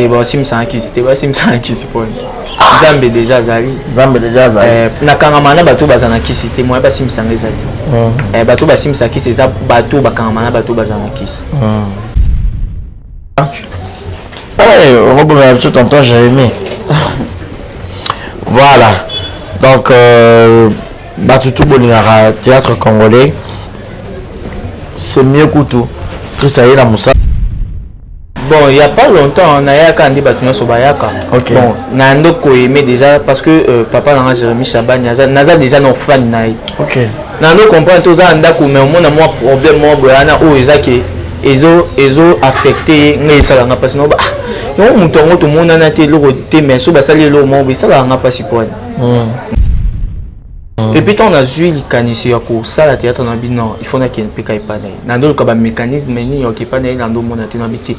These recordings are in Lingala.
te basimisa kisi te basimisa kisi poni Nzambe déjà azali nakangama na bato baza na kisi te moya basimisa ngeza te bato basimisa kisi eza bato bakangama na bato baza na kisi ouais tout tonton j'ai aimé voilà donc Batutu Bolingara théâtre congolais c'est mieux que tout que ça y est la moussa. Bon, il y a pas longtemps, on a eu un débat sur Bayaka. Okay. Bon, Nando aimé déjà parce que papa n'a Jérémy Chaban, n'a déjà nos fans naï. OK. Nando comprend tout ça, Nando mais on a moins problème moi Briana ou Ezaki, ezo affecté, mais ça l'a pas sinon bah. On monte tout le monde a été le côté mais so basali le moi, ça l'a pas si point. Et puis on a joué le canissi à court ça la théâtre on a dit non il faut qu'il y ait un PK pas d'ailleurs nando le mécanisme ni qui pas d'ailleurs nando mon a habité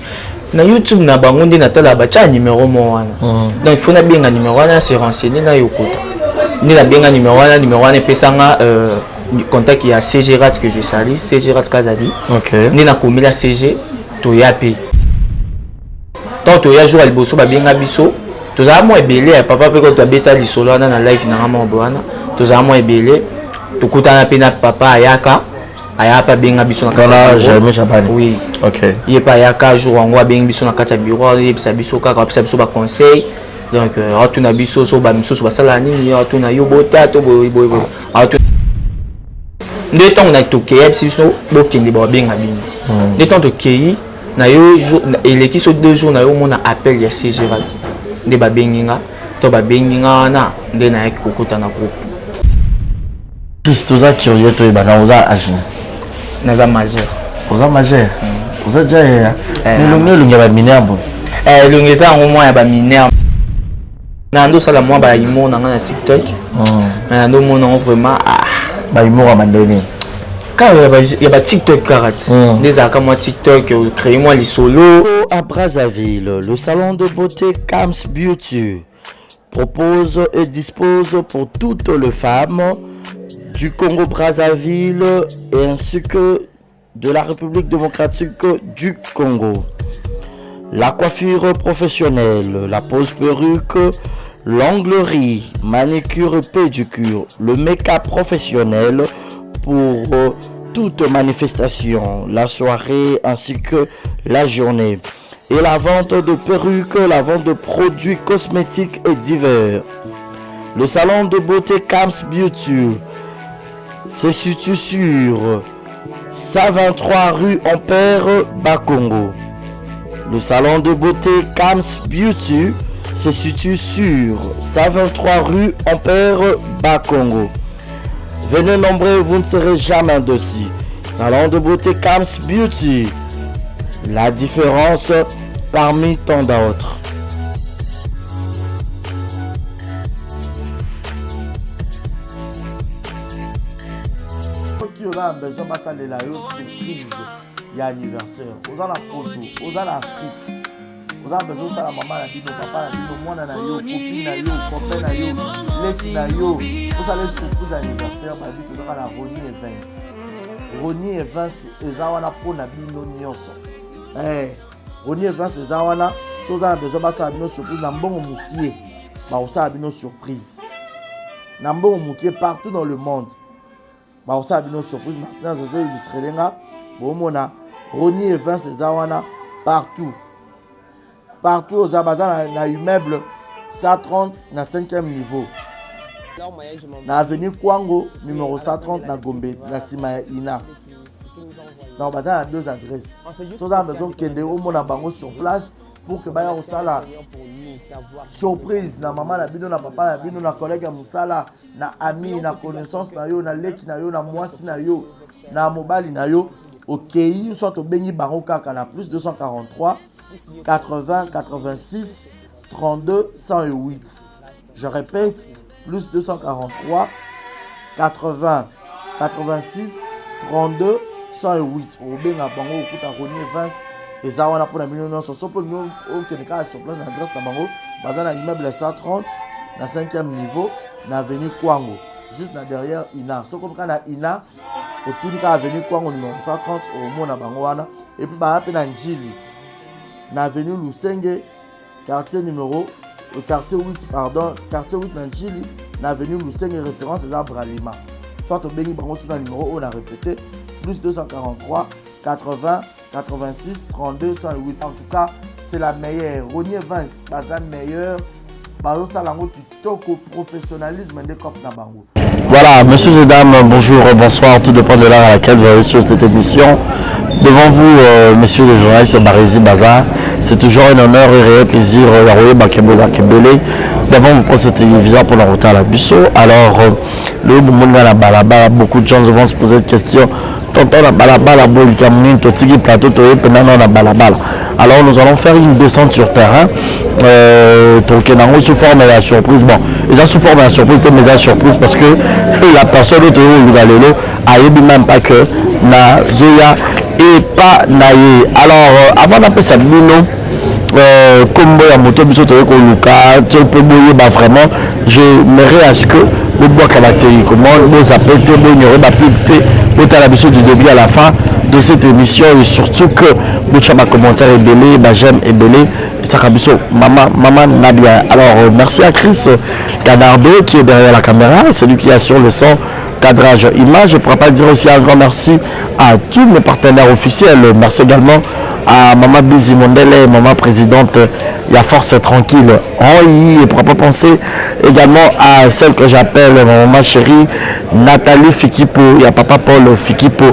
na YouTube na bangonde na tala bacha numéro moi donc il faut na bien un numéro là c'est renseigner na yokota ni la bien un numéro là pesanga contact il y a CG Rat que je salue CG Rat Kazadi OK ni na komi la CG to ya pe donc to ya jour al bosso ba bien biso to za mo ebele papa pe ko to beta di solo na live na ngama bwana tous à moi belé tout coûte à peine papa ayaka ayapa benga biso na kata Jérémy Chaban oui OK il pas ayaka jour ngwa benga biso na kata bureau il biso kaka biso ba conseil donc tu na biso so ba miso ba sala nini tu na yo bota to boy de temps na to keye biso do kende ba benga bino de temps to keye na yo et les qui sont 2 jours na yo mona appel ya CG Rat de ba benginga to ba benginga na de na ekikuta na groupe tous ça curieux toi bana oza âge naza majeur oza majeur oza déjà le ba minabo le ngeza ngomwa ya ba minabo nando sala mwa ba imo na na TikTok nando mona vraiment ba imo wa mandeni quand il y a ba TikTok karat des aka moi TikTok créer moi les solo à Brazzaville le salon de beauté Kams Beauty propose et dispose pour toutes les femmes du Congo-Brazzaville et ainsi que de la République démocratique du Congo. La coiffure professionnelle, la pose perruque, l'onglerie, manicure et pédicure, le make-up professionnel pour toute manifestation, la soirée ainsi que la journée. Et la vente de perruques, la vente de produits cosmétiques et divers. Le salon de beauté Kams Beauty se situe sur 123 rue Ampère Bakongo. Le salon de beauté Kams Beauty se situe sur 123 rue Ampère Bakongo. Venez nombreux, vous ne serez jamais dessus. Salon de beauté Kams Beauty. La différence parmi tant d'autres. On a besoin de passer la surprise. Il y a anniversaire. On a la photo. On a l'Afrique. On a besoin de la maman, la bino, papa, la bino, moi, la yo, copine, la yo, copain, la yo, laisse la yo. Vous allez surprise anniversaire. Ma vie, c'est la Ronnie Evans. Ronnie Evans, et Zawana pour la bino nyonso. Ronnie Evans, et Zawana, si vous avez besoin de passer la bino surprise, n'a bon moukier. Bah, on a bino surprise. N'a bon moukier partout dans le monde. Bah, on a une surprise maintenant, je vais illustrer là. Bon, on a Ronnie Evans et Zawana partout. Partout aux abazans, dans l'immeuble 130, dans 5e niveau. Dans l'avenue Kwango, numéro 130, dans Gombe, dans Sima Ina. Dans le a 2 adresses. Si vous avez besoin de on a bango sur place pour que vous ayez la surprise. Na maman, na bino, na papa, na bino, na collègue, na musala, na ami, na connaissance, na yo, na leki, na yo, na mwasi, na yo, na mobali, na yo. Ok, soit au Béni Baron Kaka, na plus 243 80 86 32 108. Je répète, plus 243 80 86 32 108. Au Béni Baron Kaka, Ronnie Evans. Et ça, on a pour la million sur ce point, nous, au Kenya, sur place, l'adresse de Bango, basé dans l'immeuble 130, dans 5e niveau, dans l'avenue Kwango, juste derrière Ina. Ce qu'on prend à Ina, au tout cas, l'avenue Kwango, numéro 130, au monde à Bangoana, et puis, bah, après, dans Njili, dans l'avenue Lusenge, quartier 8, quartier 8 Nanchili, l'avenue Lousseng et référence des arbres à Lima. Soit au Béni Brango sur le numéro, on a répété, plus 243 80 86 32 108. En tout cas, c'est la meilleure. Ronier Vance, pas la meilleure. Bazo Salango qui toque au professionnalisme des copes Nabango. Voilà, messieurs et dames, bonjour, bonsoir, tout dépend de l'heure à laquelle vous avez suivi cette émission. Devant vous, messieurs les journalistes Barési Baza, c'est toujours un honneur et un réel plaisir devant vous pour ce téléviseur pour le retard à la Busso. Alors, le Boumounga la balaba, beaucoup de gens vont se poser des questions. Tonton la balabala, Bolikamouni, Totigi Plateau, Toye, Penano la balabala. Alors, nous allons faire une descente sur terrain. Tokenango sous forme de la surprise. Bon, ils ont sous forme de la surprise, mais la surprise parce que la personne de Lugalelo a eu même pas que na Zoya et pas Naye. Alors, avant d'appeler ça Bino, comme la moto, biso toye ko luka, tu peux boyer vraiment. J'aimerais à ce que le bois kalateri comment vous appelez, vous ignorez la pub, vous avez l'habitude du début à la fin de cette émission et surtout que vous avez un commentaire et belé, j'aime et belé, ça maman Nabia. Alors merci à Chris Canardo qui est derrière la caméra, c'est lui qui assure le son, cadrage, image. Je ne pourrais pas dire aussi un grand merci à tous mes partenaires officiels. Merci également à Maman Bizi Mondele, Maman présidente La Force Tranquille. Je ne pourrais pas penser également à celle que j'appelle Maman chérie Nathalie Fikipo, il y a Papa Paul Fikipo.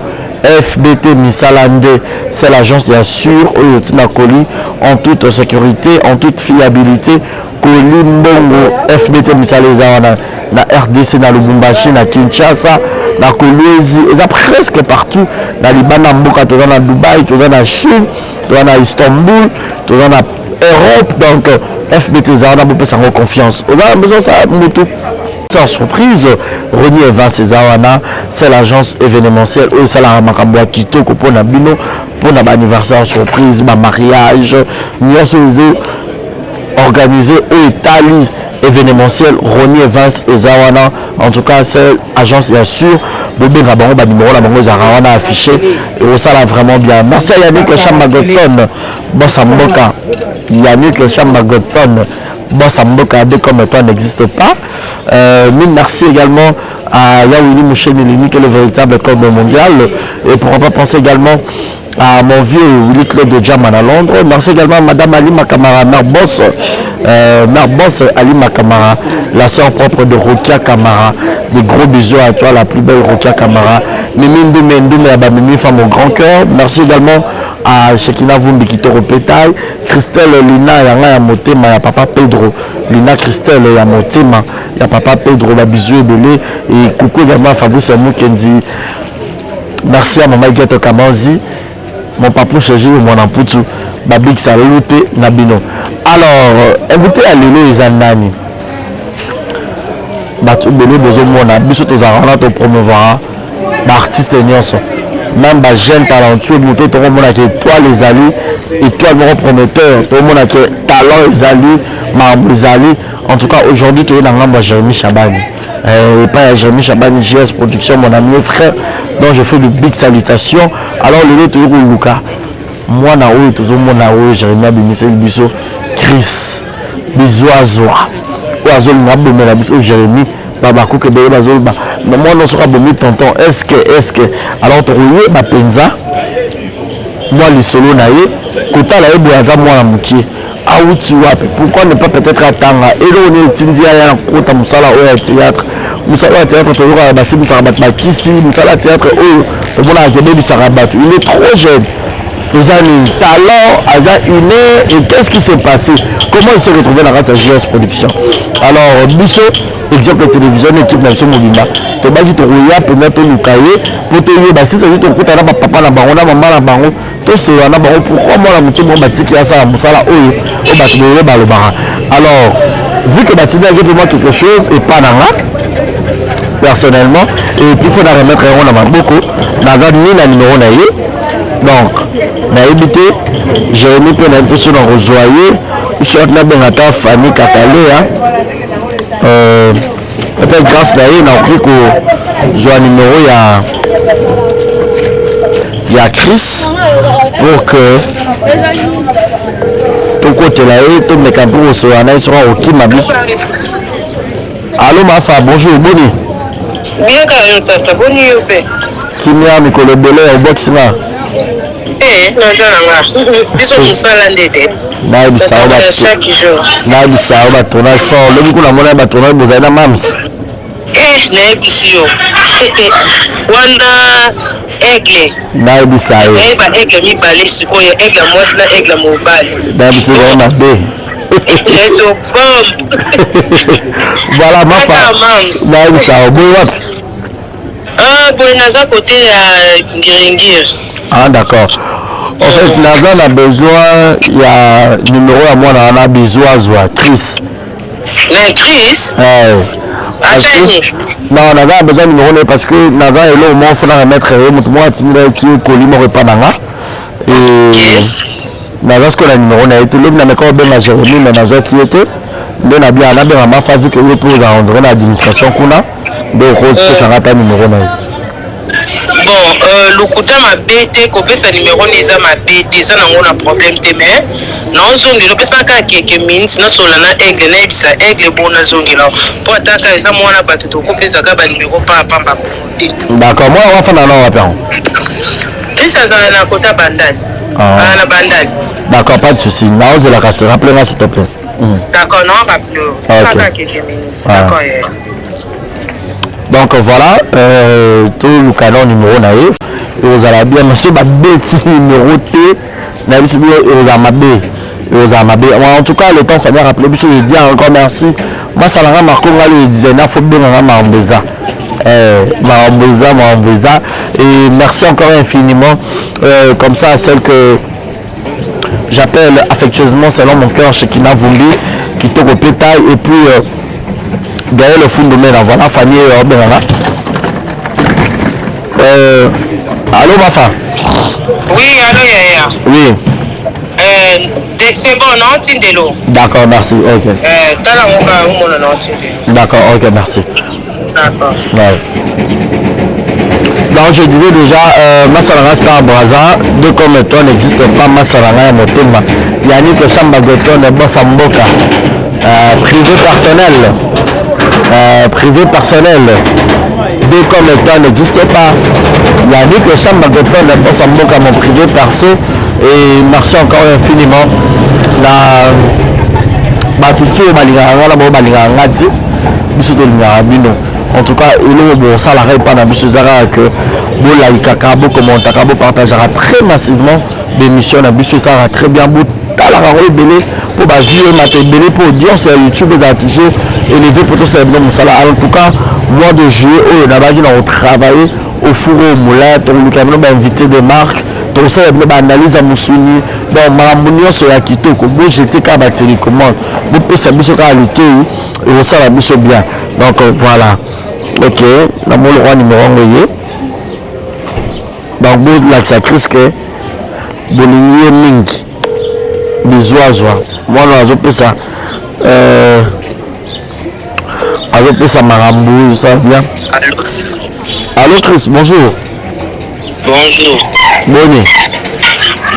FBT Misalande, c'est l'agence bien sûr en toute sécurité, en toute fiabilité. Kolimbongo FBT Misaleza na RDC, na Lubumbashi, na Kinshasa, na Kolwezi, et ça presque partout. Na Liban, na Mboka, tout dans Dubaï, tout dans Chine, tout dans Istanbul, tout dans Europe. Donc FBT Zana, vous pouvez confiance. Vous avez besoin de ça, Moutou. Sans surprise, Renier Evans Cezawana, c'est l'agence événementielle où c'est la Makamboa Kitoko pour Nabino, pour l'anniversaire surprise, ma mariage, nous avons organisé au Italie événementiel Renier Evans Cezawana. En tout cas, c'est l'agence bien sûr. Bobé Rabango, numéro la Bango Zarawana affiché et ça là vraiment bien. Merci à Yannick Chamba Godson, Boss Amboka. Yannick Chamba Godson, Boss Amboka, comme toi n'existe pas. Merci également à Yaouli Mouchenelini qui est le véritable code mondial. Et pourquoi pas penser également à mon vieux Willy Claude de Jaman à Londres. Merci également à Madame Ali Makamara, Mère Boss Ali Makamara, la sœur propre de Rokia Kamara. Des gros bisous à toi, la plus belle Rokia Kamara. Mimi Ndoumé Abamimi, femme au grand cœur. Merci également à Shekina Vumbi qui te repétaille. Christelle Lina Yanga Yamotema, ya papa Pedro. Lina Christelle Yamotema, ya papa Pedro, la bisou et belé. Et coucou également à Fabrice Moukendi. Merci à Maman Gueto Kamanzi. Mon papa Chéji et mon amputu, Babik Saluté Nabino. Alors, invité à Lilo Izanani. Batu Belo Bozomona, Bissot Ozarana, to promouvoir, artiste Nyonso. Même les jeunes talentueux, tout le monde a étoile les alliés, étoile mon prometteur, tout le monde a talent les alliés, marbre les alliés. En tout cas, aujourd'hui, tu es dans l'âme de Jérémy Chabani. Et pas Jérémy Chabani, JS Production, mon ami et frère, dont je fais de big salutations. Alors, le tu es Luka. Moi, Naoui, tout le monde Naoui, Jérémy Abimissé, Bisso, Chris, Bisou Azoa. Oazol Nabomé, la Bisso, Jérémy. Babakou que bébé bazol ba mais moi non sera bon tonton est-ce que alors tu royer ba penza moi les solo naé kota la ebo aza moi la mukie ah où tu vois pourquoi ne pas peut-être attendre et là on est tindia ya kota musala au théâtre musala théâtre to yoka ba si musala ba kisi musala théâtre oh on a bébé sarabat il est trop jeune. Ils ont un talent, ils ont une heure, et qu'est-ce qui s'est passé? Comment il s'est retrouvé dans la JS Production? Alors, Bisso, exemple de télévision, équipe Nation Mobimba, tu vas dire que tu vas peut-être le cahier, pour te dire, si c'est juste que tu as papa, la baron, la maman, la baron, tout ce la baron, pourquoi moi la moitié de mon bâti qui a ça, mon salaire, au bâti de le baron. Alors, vu que bâti a pour moi quelque chose, et pas dans là, personnellement, et puis il faut remettre un rond beaucoup, dans un numéro naïe. Donc, on a évité, j'ai mis un peu sur le rosoyer, sur la bonne famille catalée. Peut-être grâce à elle, on a pris que un numéro, il y a Chris pour que tokotela ye tomeka mpo kosola na ye soka kokima biso. Allô Mafa, bonjour, boni. Bien quand tata, boni yo pe. Kimia mikolo ebele ya obokisinga. Biso mosala ndete. Nayebisa o batournage fort lobi kuna mona batournage bozali na mams. Nayebisi yo wana aigle nayebisa yo ba aigle mibale sikoyo aigle mwasi na aigle mobali nayebisa yo mabe ezo bombe voilà Mafa nayebisa yo boye wapi boye naza kote ya Ngiringiri. D'accord. En fait, Naza a besoin, il y a numéro à moi, on a besoin de Chris. Chris? Non, Naza a besoin de numéro parce que Naza est là au moins, il faut la remettre. Moi, qui est collé, moi, pas d'anga. Et Naza, ce qu'on a numéro, on a été là, on a encore bien la Jérémie, mais Naza qui était. On a bien, ma femme, vu que vous pouvez rendre l'administration qu'on a. Donc, ça rate un numéro. Bon, lokuta mabete kopesa numéro neza mabete ça nango na problème te mais non zongi lopesa ka quelques minutes na sola na aigle na bisa aigle bona zongi là pour ataka eza mwana bato to kopesa ka ba numéro pa pamba te. D'accord, moi on va faire na wapi on. Isa za na kota bandani. Na bandani. D'accord, pas de souci. Na ose la casse, rappelez-moi s'il te plaît. D'accord, non rappelez. Ka quelques minutes. D'accord. Donc voilà, tout le canon numéro naïf, et vous allez bien, monsieur Babé, numéro T, naïf, et vous allez bien, en tout cas, le temps, ça m'a rappelé, je dis encore merci. Moi, ça m'a marqué, le designer, il faut bien m'embêter. M'embêter. Et merci encore infiniment, comme ça, à celle que j'appelle affectueusement, selon mon cœur, chez Kina Vumbi, qui te repétaille, et puis. Derrière le fond de main, voilà, Fanny Obenana. Allô, Mafa? Oui, allô, Yaya. Oui. C'est bon, non, Tindelo. D'accord, merci. Ok. D'accord, ok, merci. D'accord. Ouais. Donc, je disais déjà, Massalanga sera à Braza. Deux comme toi n'existe pas, Massalanga et Motema. Yannick Chamba Goton et Bossamboka. Privé personnel. Deux comme toi n'existe pas. Yannick Chamba Goton et Bossamboka, mon privé perso. Et merci encore infiniment. La Batutu Balinganga, la Balinganga, Bissou de Lingabino. En tout cas, il est ça l'arrête pas dans Bissou-Zara que vous likez, vous commentez, vous partagez très massivement l'émission dans Bissou-Zara très bien. Vous avez belé pour la vie, belé pour audience YouTube, vous avez toujours élevé pour tout ça. En tout cas, mois de juillet, on a travaillé au four au moulin, on a invité des marques. Donc ça, on a analysé à Moussouni. Donc, Maramounion sur la Kito, vous jetez qu'à la télécommande. Vous pouvez savoir ce qu'il y a à l'été et vous savez bien. Donc voilà. Ok, dans mon roi numéro 1. Donc, vous avez la crise que vous avez ming. Des oiseaux. Moi, on a fait ça. On a fait ça, Marambou, ça vient. Allô, Chris, bonjour. Bonjour. Bonne.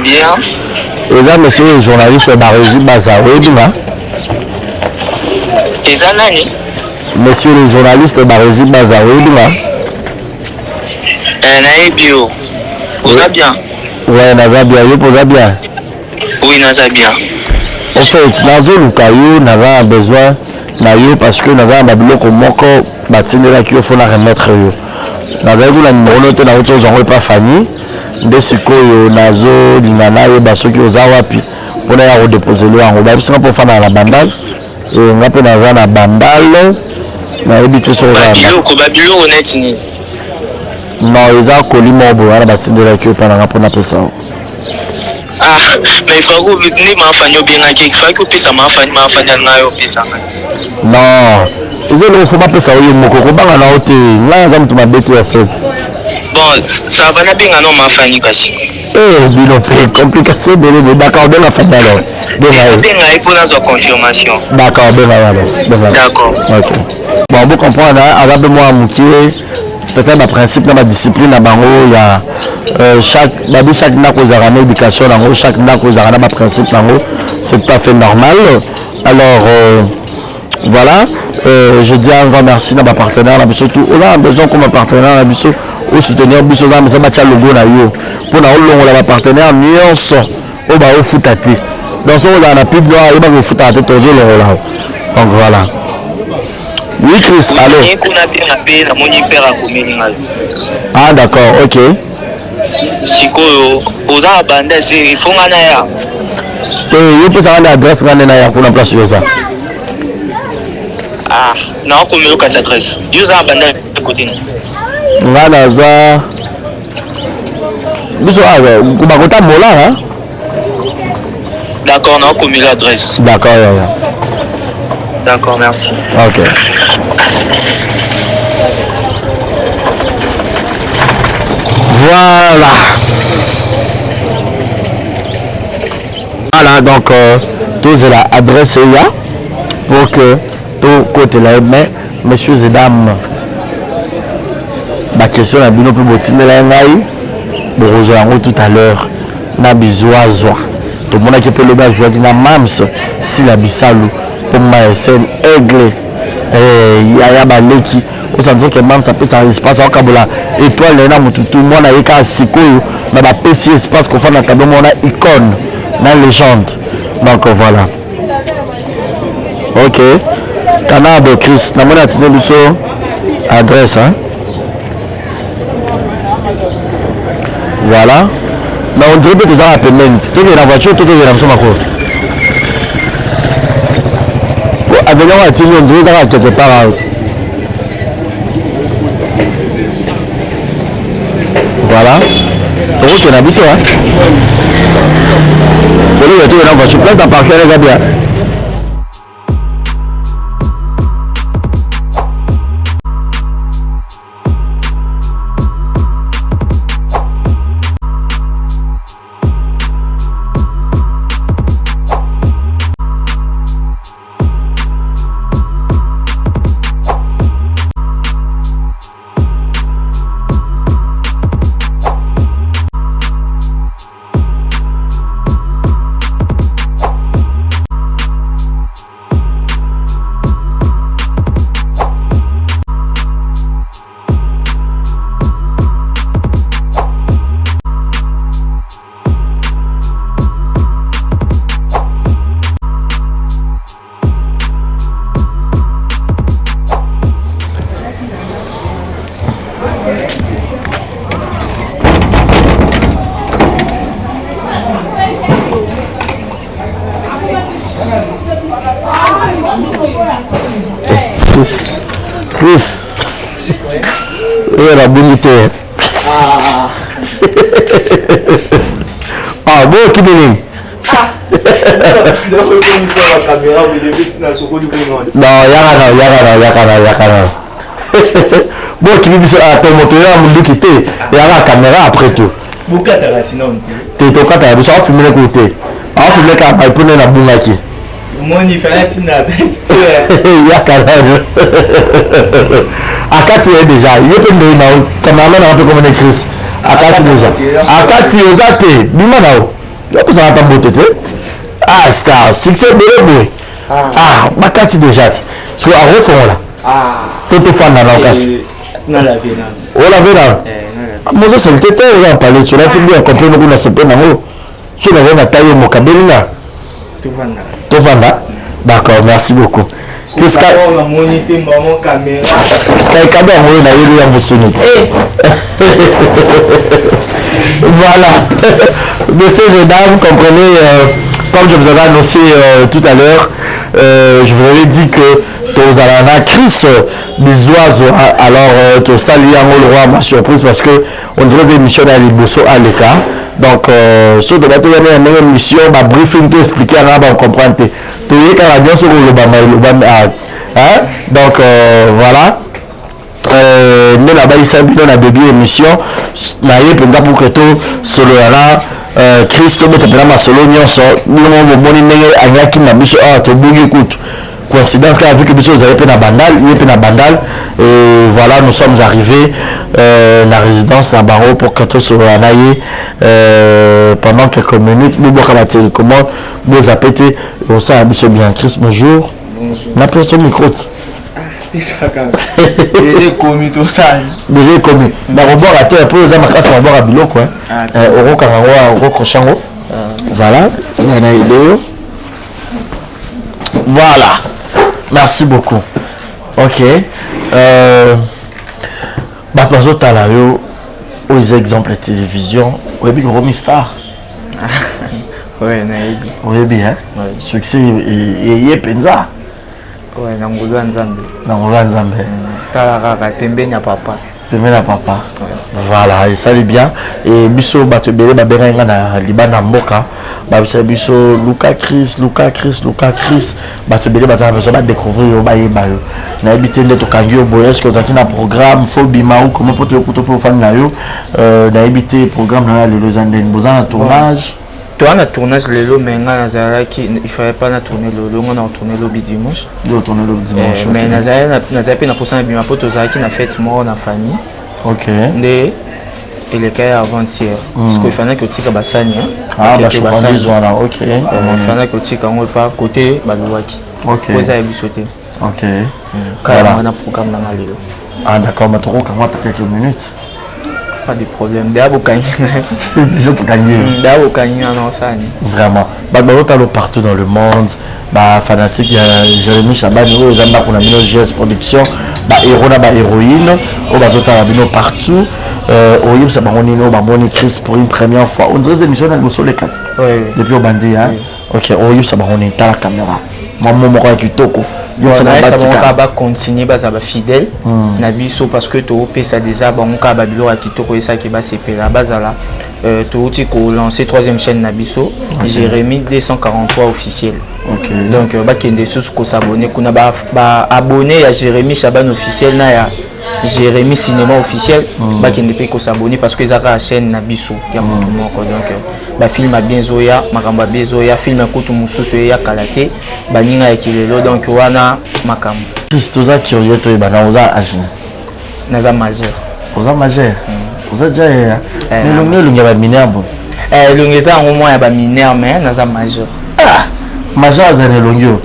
Bien. Et là, monsieur le journaliste Barési Bazaoué, Dima. Et ça, Nani? Monsieur le journaliste Barési Bazaoué, Dima. Naibio. Vous allez bien? Ouais, Naza bien, vous allez bien? Oui, Naza bien. En fait, Nazo Lukayo, Naza a besoin Nayo parce que Naza a besoin que Moko Batine là qui faut la remettre. Naza a besoin de la autre chose, on pas Fanny. De ce que Nazo, Lingana et Basso qui aux Awapi pour aller redéposer le en Roba. C'est pour faire la bandale. Et on a pu avoir la bandale. On a habitué sur la Babilo, honnête. non, ils ont collé mon beau à la bâtisse de la queue pendant la première personne. Ah, mais il faut que les enfants bien acquis. Il faut que les enfants non, ils ne faut pas faire ça. Ils ne faut pas faire ça. Là, ils ont tout ma bête en fait. Bon, ça va pas bien non ma famille kasi. Complication de d'accord de la famille alors. Il faut la confirmation. D'accord, d'accord. OK. Bon, vous comprenez, avec moi Moukié, peut-être le principe de la discipline à Bango, il y a chaque n'a cause à éducation dans chaque n'a cause à principe dans c'est tout à fait normal. Alors, voilà, je dis un grand merci à ma partenaire, surtout, on a besoin comme partenaire, au soutenir, on a besoin de logo na yo. Pour nous, on a partenaire, mieux son, on va au foot à ti. Donc, on a la pub, on va au foot à ti, donc voilà. Oui, Chris, allô. Ah, d'accord, ok. Sikoyo, aux abandons, il faut en aller. Il peut savoir l'adresse pour la place de ça. Ah, non, comme il y a l'adresse. Il y a abandonné de côté. Voilà, ça. D'accord, non, comme il y a l'adresse. D'accord, D'accord, merci. Ok. Voilà, donc tous l'adresse là pour que tout côté là, mais messieurs et dames, ma question est bien plus botine là, bon, rejoindre tout à l'heure, na bizoazoa. Tout le monde qui peut le bien jouer dans Mams, si la bisalou, pour ma scène aigle, yaya baleki. Vous savez que Mams ça peut ça espace en Kabola étoile là tout le monde a écart sikoyo na ba PC espace qu'on fait dans tableau on a icône na légende. Donc voilà. OK. Canada Chris na mona tine biso adresse hein. Voilà. Mais on dirait que tu as appelé tout est la voiture tout est dans son macro. Avec on a on dirait dans quelque part out. Voilà. Route on a vu ça. Vous voyez tout est dans voiture place dans parquet les gars bien. Chris. Et la bonité. Ah bon qui béni. Non, y'a bon qui vit sur ton moteur à quitter et à la caméra après tout. T'es au cas de ça filmer le côté. On filmer quand il prend la boumaki. Mon différent n'a pas il y a quand même. Akati est déjà. Il est pendant une caméraman un peu comme un Chris. Akati déjà. Akati est athée. Bima nao. Il y a pas ça pas beauté. Ah star. Succès bébé. Ah Akati déjà. Sur un refond là. Ah. Tout fan dans la casse. Non la vie là. Oh la vie là. Moi ça c'est le tété. On va parler. Tu l'as dit bien compris nous na sepe na mo. Tu l'as vu na taille mo kabeli là. Tout fan là. D'accord, merci beaucoup. Qu'est-ce que on a monité maman caméra. Voilà. Messieurs et dames, comprenez, comme je vous avais annoncé tout à l'heure, je vous avais dit que tous à Chris Bizoazo, alors tout ça lui a le ma surprise parce que on dirait que l'émission à l'Ibosso à l'écart. Donc, sur de la même émission, ma briefing tout expliquer on comprend tout est canadien sur le Bama. Donc voilà. Nous là-bas il s'est bien à début émission. Là il est pour que tout solo là Christo met vraiment solo nyonso nous mon moni nenge anyaki na biso a to bugi kutu coïncidence car vu que vous avez pris la bandale, il est la bandale et voilà nous sommes arrivés la résidence à Barreau pour que tout soit pendant quelques minutes nous boire la télécommande vous appelez on s'est habitué bien Chris bonjour la personne micro déjà commis tout ça déjà commis mais on boit la terre un peu aux amas on va boire à bilo quoi euro karango euro crochango voilà il y a une idée voilà merci beaucoup ok bato tala yo aux exemples de télévision oui bien gros star ouais naïbi oui bien succès et penza ouais na ngolo nzambe tala kaka pembeni ya papa voilà et ça va bien et biso bato belé ba benga na libana mboka ba biso Luka Chris bato belé bazana besoin ba découvrir yo ba yeba yo na habité ndeto kangi yo boyage que zakina programme faut bima ou comment pour te écouter pour fan na yo na habité programme na le zanden bozana tournage toi na tournage lelo menga nazalaki il fallait pas na tourner lelo on a tourné le dimanche mais nazalaki na posa na bima po tozalaki na fête mort na famille ok ndé et les cas avant-hier parce que fallait que tika basani bah je voilà ok fallait que tika on pas côté balouaki ok posa ya bisoté ok voilà on a programme na lelo ah d'accord mais toko quand quelques minutes pas de problème d'abo kany déjà tout gagné d'abo kany non ça vraiment bah partout dans le monde bah fanatique il y a Jérémy Chabani aux amba qu'on a mis GS production bah héros na bah héroïne au bazota bino partout au yim ça bah on est Chris pour une première fois on dirait des missions dans le sol les quatre depuis au bandit hein ok au yim ça bah on est à la caméra moi mon qui toko ça va continuer baza ba fidèle na biso parce que to pesa déjà bon ka ba bilo akitoko esa ki ba sepela bazala to ti ko lancer troisième chaîne na biso Jérémy 243 officiel ok donc ba kende sous ko s'abonner kuna ba abonné à Jérémy Chaban officiel na ya Jérémy cinéma officiel ba kende pe ko s'abonner parce que ezaka chaîne na biso ya mutu moko donc ba film a bien zoya makamba bezoya film akutu mususu ya kalate baninga ekilelo donc wana makambo Christoza curieux to bana oza âge naza majeur oza déjà le ba mineur bon longeza ngomwa ya ba mineur mais naza majeur majeur azane longyo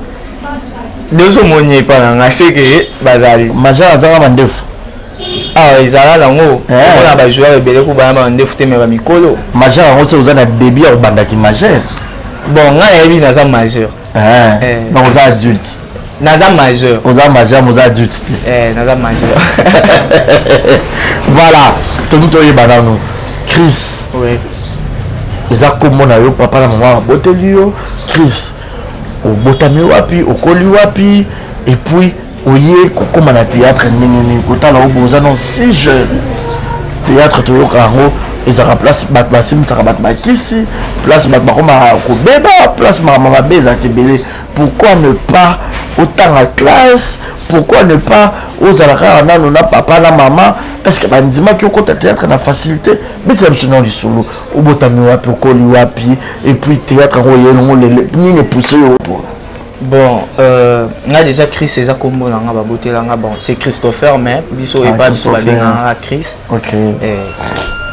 deux monier pa nga c'est que bazali majeur azanga mandefu ezala lango mpona bajoueur ebele ko bana bandefu te me bamikolo majeur yango se oza na début ya obandaki majeur bon nga nayebi naza majeur donc oza adulte naza majeur oza majeur moza adulte te naza majeur voilà tomi toyeba nano Chris eza kombo na yo papa na mama aboteli yo Chris obotami wapi okoli wapi et puis oye kokoma na théâtre nini kotala oboza non si jeune théâtre toyoka yango ezaka place bato basimisaka bato bakisi place bato bakoma kobeba place mama mabe ezaka ebele pourquoi ne pas autant à classe pourquoi ne pas ozalaka nano na papa na mama est-ce que bandimaki okota théâtre na facilité betela biso na lisolo obotami wapi okoli wapi et puis théâtre yango oyelongo nini pousse yo bon nga déjà Chris eza kombo na nga babotela nga bon c'est Christopher mais biso eba biso babenganga Chris ok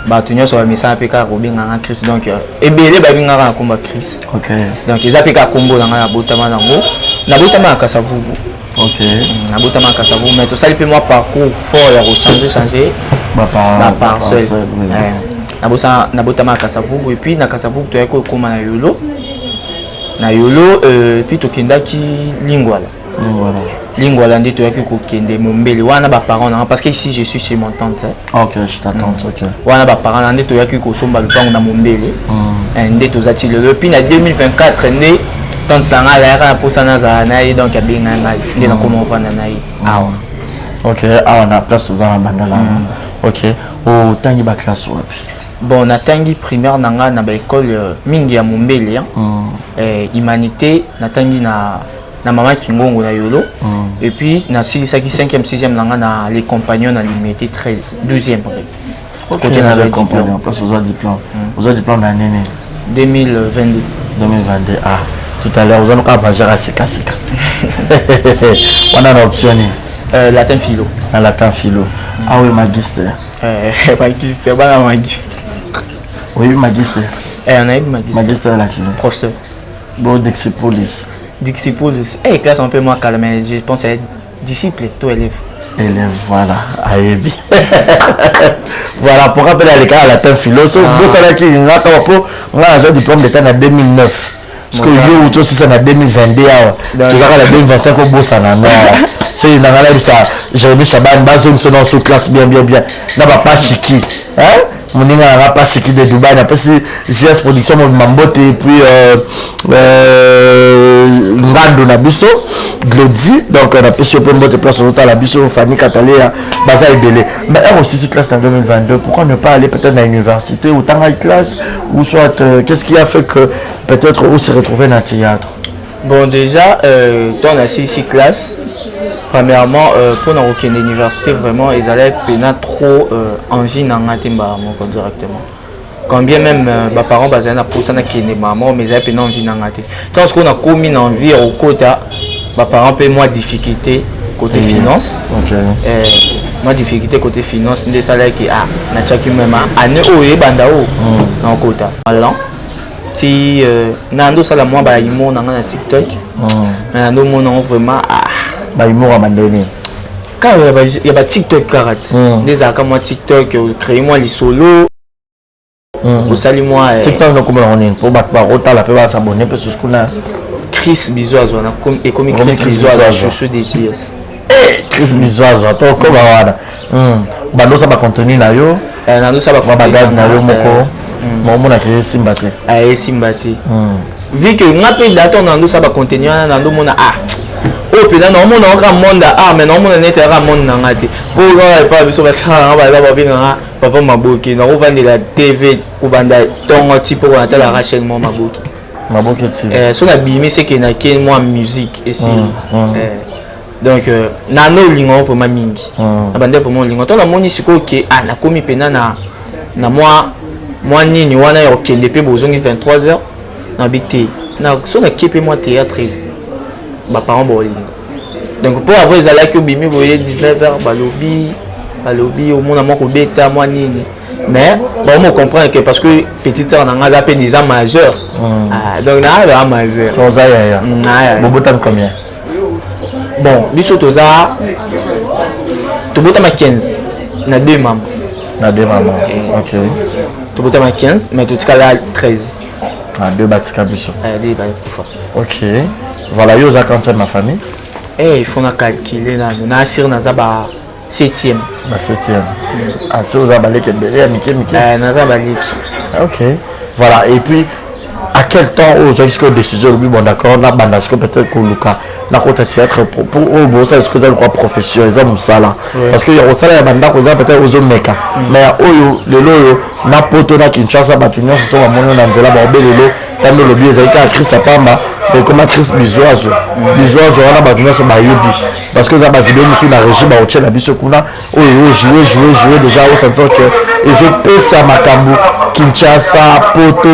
bato nyonso bamisana mpe kaka kobenganga Chris donc ebele babengaka na kombo Chris ok donc eza mpe kaka kombo na nga nabotama nango nabotama na Kasavubu ok nabotama na Kasavubu mais tosali mpe mwa parcours fort ya kochanger baparcelle nabotama na Kasavubu et puis na Kasavubu toyaki kokóma na yolo puis tokendaki Lingwala nde toyaki kokende Mombele wana ba parents na parce que ici je suis chez mon tante ok je t'attends ok wana ba parents na nde toyaki kosomba lupango na Mombele nde tozati lelo puis na 2024 nde tante na nga la posa na za na ye donc abenga ngai nde na koma vana na ye awa ok awa na place tozana bandala ok o tangi ba classe wapi bon natangi primaire na nga na ba école mingi ya Mombele humanité natangi na maman Kingongo na yolo et puis na silisaki 5e 6e na nga na les compagnons na limité 13 12e côté na les compagnons place aux diplôme na nene 2022 ah tout à l'heure, vous avez mangé à sika. On a une option. Latin philo. Un latin philo. Ah oui, magister. Magister, voilà magister. Oui, magister. On a eu magister. Magister là, professeur. Bon, Dixipolis. Dixipolis. Classe un peu moins calme, mais je pense à être disciple, tout élève. Élève, voilà. Aïe. Voilà, pour rappeler les cas à latin philo. Sauf que ça là qui on a un diplôme d'état en 2009. Parce que yo aussi c'est en 2022. Tu vois la 2025 au bout ça non. C'est une analyse ça. Jérémy Chaban bazone son sous classe bien. N'a pas chiki. Hein? Mon n'a pas chiki de Dubaï. N'a pas si GS production mon mambote et puis Ngando Nabiso, Glody, donc on a pu sur une place au la Biso, Fanny Cataléa, Baza et Belé. Mais elle aussi c'est classe en 2022. Pourquoi ne pas aller peut-être à l'université ou dans la classe ou soit qu'est-ce qui a fait que peut-être on s'est retrouvé dans le théâtre? Bon, déjà, on a 6 classes. Premièrement, pour nous aucune université, vraiment, ils allaient trop envie d'en directement. Quand bien même mes parents basaient pour ça qui est maman mais ils avaient pas envie d'en gâter. Tant qu'on a commis en vie au côté, mes parents paient moins difficulté côté finance. Moi difficulté côté finance, des salaires qui na chaki même année où est bandao dans côté. Alors si nando sala moi ba imo na TikTok. Nando mon vraiment ba imo abandonné. Quand il y a TikTok karat. Des aka moi TikTok créer moi les solo. Au salut moi TikTok no comment on est pour battre rota la peut s'abonner parce que qu'on a Chris Bizoise on a et comme Chris Bizoise chouchou des JS. Chris Bizoise toi comme voilà. Bando ça va contenu na yo nando ça va bagage na yo moko mo na créer simbate simbate vu que ngape dato nando ça va contenu nando mona oh putain non mon monde mais non mon net era monde na ngate pour pas biso ba ça ba binga papa maboki na ovandi la TV kubanda tongo tipo na tala rachel mo maboki TV so na bimi c'est que na ken moi musique ici donc na no lingo vraiment mingi na bande vraiment lingo to na moni siko ke na komi pena na moi nini wana yo kende pe bozongi 23h na bité na so na kepe moi théâtre ba parents bolingo donc pour avoir les alaki au bimi voyez 19h balobi au monde à moi bêta moi nini mais bon on comprend que parce que petite heure on a appelé déjà majeur donc là majeur bobotan combien bon biso toza tobota ma 15 na 2 membres OK tobota ma 15 mais tout cas là 13 2 batika biso OK voilà yo za quand c'est ma famille il faut calculer là na assir na za ba 7e. Bah 7e. Ah c'est aux abalés qui est Mickey. Ok. Voilà et puis à quel temps aux est-ce que décision bon d'accord là banda ce que peut-être que Luka na côté théâtre pour bon ça est-ce que ça quoi profession exemple ça là parce que y a ça là banda ko ça peut-être aux meka mais oyo lelo na poto na Kinshasa batunyo so ba mono na nzela ba belelo tando le biais avec Chris Apamba mais comment Chris Bizoise on a batunyo so ba yobi parce que ça ba vidéo sur la régie ba oche la biso kuna oyo jouer déjà au sentir que ils ont payé ça makambu Kinshasa poto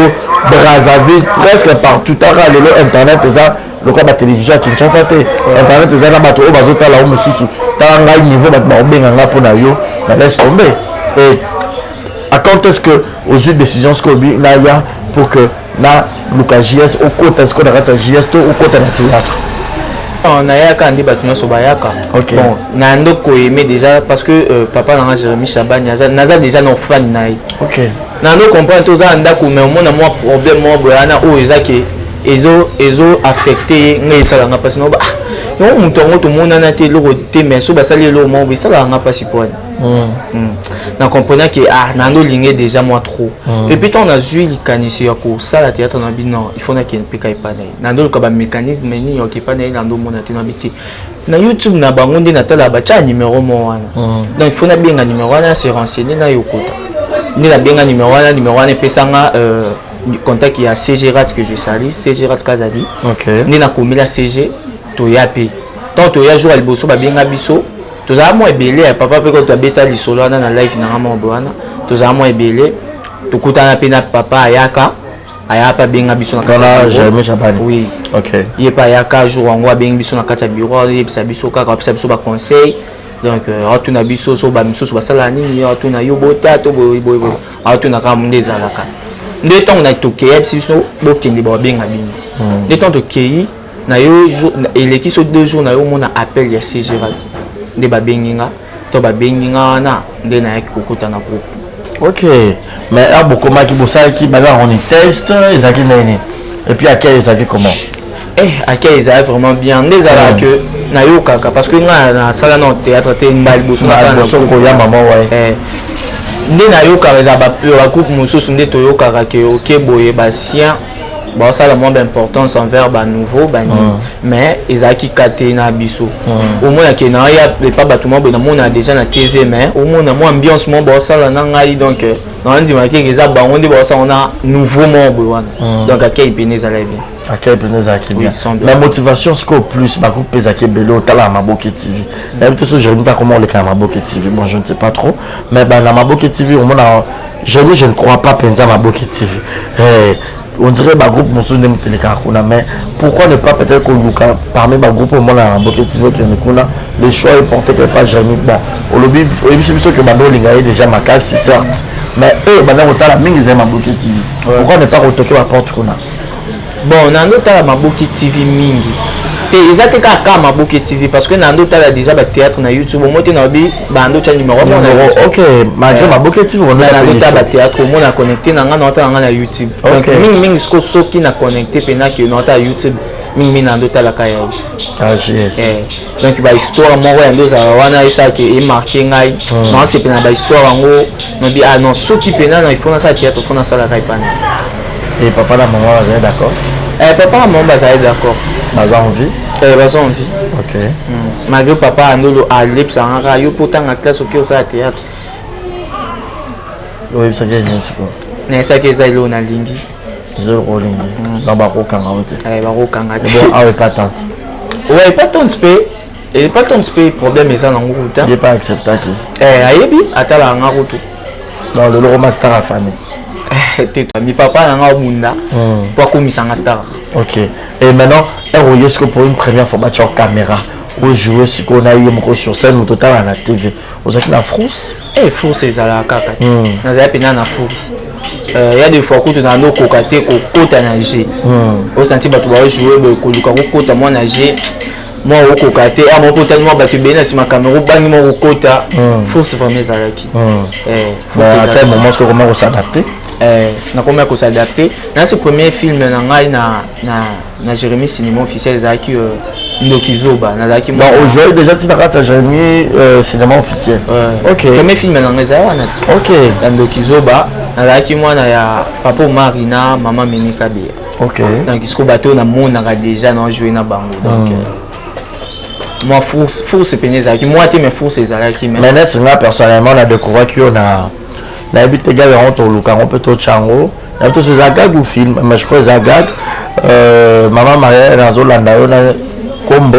Brazzaville presque partout à lelo internet ça le quoi la télévision à Kinshasa internet ça na bato o bazota la o mususu tanga niveau ba benga pour na yo na laisse tomber et à quand est-ce que aux yeux décisions Scobi là il y a pour que là Luka JS au côté est-ce qu'on arrête JS au côté de théâtre on a yaka ndi batunya sobayaka okay. Bon nando ko aimer déjà parce que papa na Jérémy Chaban naza déjà no fan naï OK nando comprendre tout ça ndako mais mon moi problème moi boyana o ezaki ezo affecté ngai sala nga parce no ba yo mutongo to mona na te loko te mais so basali lo mo bi sala nga pas pour na comprenant que nando lingé déjà moi trop et puis on a vu les kanisi yako sala théâtre na bino il faut na ki peka ipanai nando ko ba mécanisme ni yo ki panai nando mona te na biti na YouTube na bango ndi na tala ba cha numéro mo wana donc il faut na bien numéro wana se renseigner na yokota ni la bien numéro wana pesanga contact ya CG Rat que je salue CG Rat Kazadi OK ni na komi la CG to ya pe tant to ya jour al boso ba bien biso to za mo ebele papa pe ko to beta li solo na live na mo boana to za mo ebele to kutana pe na papa ayaka aya pa benga biso na kata Jérémy Chabani. Oui. OK. Il pas ya ka jour ngo benga biso na kata bureau et bisa biso ka ka biso ba conseil. Donc tu na biso so ba biso ba sala nini tu na yo bota to boy tu na ka munde zalaka. Nde temps na toke biso bo kende ba benga bini. Nde temps toke na yo et les qui sont 2 jours na yo mona appel ya CGVAT. Nde ba benginga to ba benginga na nde na yaki kokota na groupe. OK. Mais à beaucoup qui bossa qui bagarre on test ezaki nani. Et puis à quel ezaki comment? À quel ezaki vraiment bien ndezala que na yo kaka parce que na sala na théâtre te mbali boso na sala boso ko ya maman ouais. Nde na yo kaka za ba groupe mosusu nde to yo kaka ke OK boye ba sien. Bon ça le moins d'importance envers ba nouveau ba mais ezaki kate na biso au moins que na ya pas batuma bo na mona déjà na TV mais au moins na moi ambiance mo bo ça la na ngai donc na ndi ma ke eza ba on dit bo ça on a nouveau mo bo wana donc à quel pénez à la bien à quel pénez à bien la motivation ce qu'au plus ba groupe ezaki belo tala Maboke TV même tout ça je ne sais pas comment le Maboke TV bon je ne sais pas trop mais ba na Maboke TV au moins je ne crois pas penser Maboke TV on dirait un groupe monsieur ne mais pourquoi ne pas peut-être qu'on parmi les groupes au monde à Maboke TV le choix est porté quelque part Jérémy bon au lobby c'est sûr que Bando Lingaye déjà ma case certes mais eux maintenant on la mingi à Maboke TV pourquoi ne pas retoquer la porte qu'on a bon on a noté à Maboke TV mingi ils ont été à Maboke TV parce que Nando a déjà le théâtre na YouTube au moins na bi Bando cha numéro OK malgré Maboke TV on a le théâtre au monde a connecté na na YouTube donc mingi ce qui na connecté pena que na YouTube mingi Nando la kaya donc ba histoire mo wa ndo za wana isa ke e marqué ngai non c'est pena ba histoire ngo no bi ah non ce qui pena na il faut na ça théâtre faut na ça la kaya pana et papa la maman est d'accord papa la maman est d'accord baza envie baza envie OK malgré papa andolo a lips en yo pourtant en classe au ça théâtre oui ça gagne un peu na ça que ça ilo na lingi zero lingi na ba ko kanga ote ba ko kanga bon ah pas tante ouais pas tante pe et pas tante pe problème est ça na nguta j'ai pas accepté qui ayebi atala nga rutu dans le Loro Master à famille tais-toi mi papa na nga munda pour komisa nga star. OK et maintenant est-ce que pour une première fois battre caméra au jouer ce qu'on a eu sur scène au total à la TV aux acquis la France France c'est ça la kaka na za pena na France il y a des fois que tu na no kokate ko kota na G au senti ba tu ba jouer be ko luka ko kota moi na G moi au kokate a mon pote moi ba tu bena si ma caméra bangi mo ko kota France vraiment ça la qui à quel moment est-ce que comment s'adapter na comment qu'on s'adapter dans ce premier film na ngai na Jérémy cinéma officiel zaki Ndokizoba na zaki bon aujourd'hui déjà tu n'as Jérémy cinéma officiel OK premier film na ngai za wana OK na Ndokizoba na zaki mwana ya papa Marina maman Menika Bia OK donc isko bateau na mona déjà na jouer na bango donc moi force peneza qui moi te me force ezalaki mais net moi personnellement na découvert que on a na habité gars on to luka on peut to chango na to ces agag ou film mais je crois agag maman Maria na zolanda yo na combo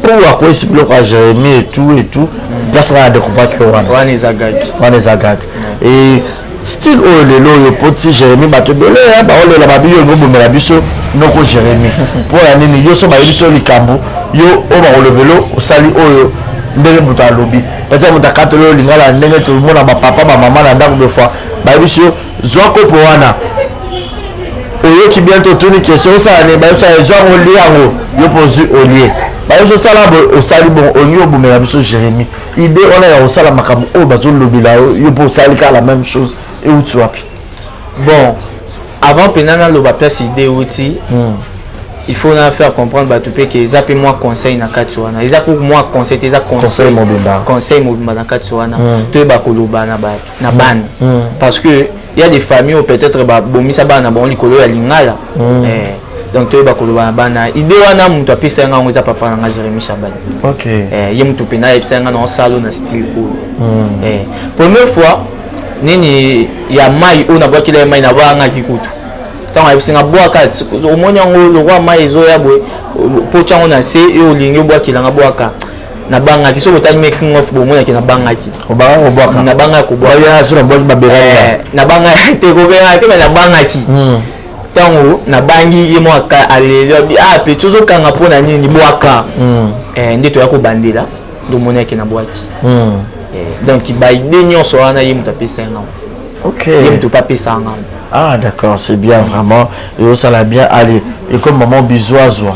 pour à quoi c'est bloqué Jérémy et tout place na découvert que on les agag et style oh le lo petit Jérémy bato belé ba ole la babi yo ngombo la biso noko Jérémy pour la nini yo so ba biso likambo yo o ba le vélo o sali oyo ndenge muto alobi peut-être muto katolo lingala ndenge tout le monde ba papa ba maman na ndako de fois ba biso zoko po wana oyo ki bientôt tuni question ça ne ba biso zo on li yango yo pozu olie ba biso sala o sali bon onyo bo me biso Jérémy idée on a au sala makambo o ba zo lobila yo po sali ka la même chose et où tu appuies bon avant penana lo ba place idée outil il faut na faire comprendre batupé que ils appellent moi conseil na katsuana ils appellent moi conseil conseil mobimba na katsuana to ba koloba na ba na ban parce que il y a des familles où peut-être ba bomisa bana bon likolo ya lingala donc to ba koloba na bana idée wana mutu apesa nga ngoza papa na Jérémy Chabani OK ye mutu pena epesa nga na salo na style première fois nini ya mai ona bwa kila mai na banga kikutu tant ebisinga bwaka omoni ngo le roi mai ezo ya bwe po chango na se e olingi bwa kila nga bwaka na banga ki so botali making of bo mona ki na banga ki obanga ko bwaka na banga ko bwa ya so na bwa babera na banga te ko bera te na banga ki tango na bangi ye mwaka alelo ah pe tozo kanga pona nini bwaka nde to ya ko bandela do monaki na bwaki donc ba idée nyonso wana ye muta pesa nga ok ye muta pas pesa nga ah d'accord c'est bien vraiment et ça l'a bien allé et comme maman bisoazwa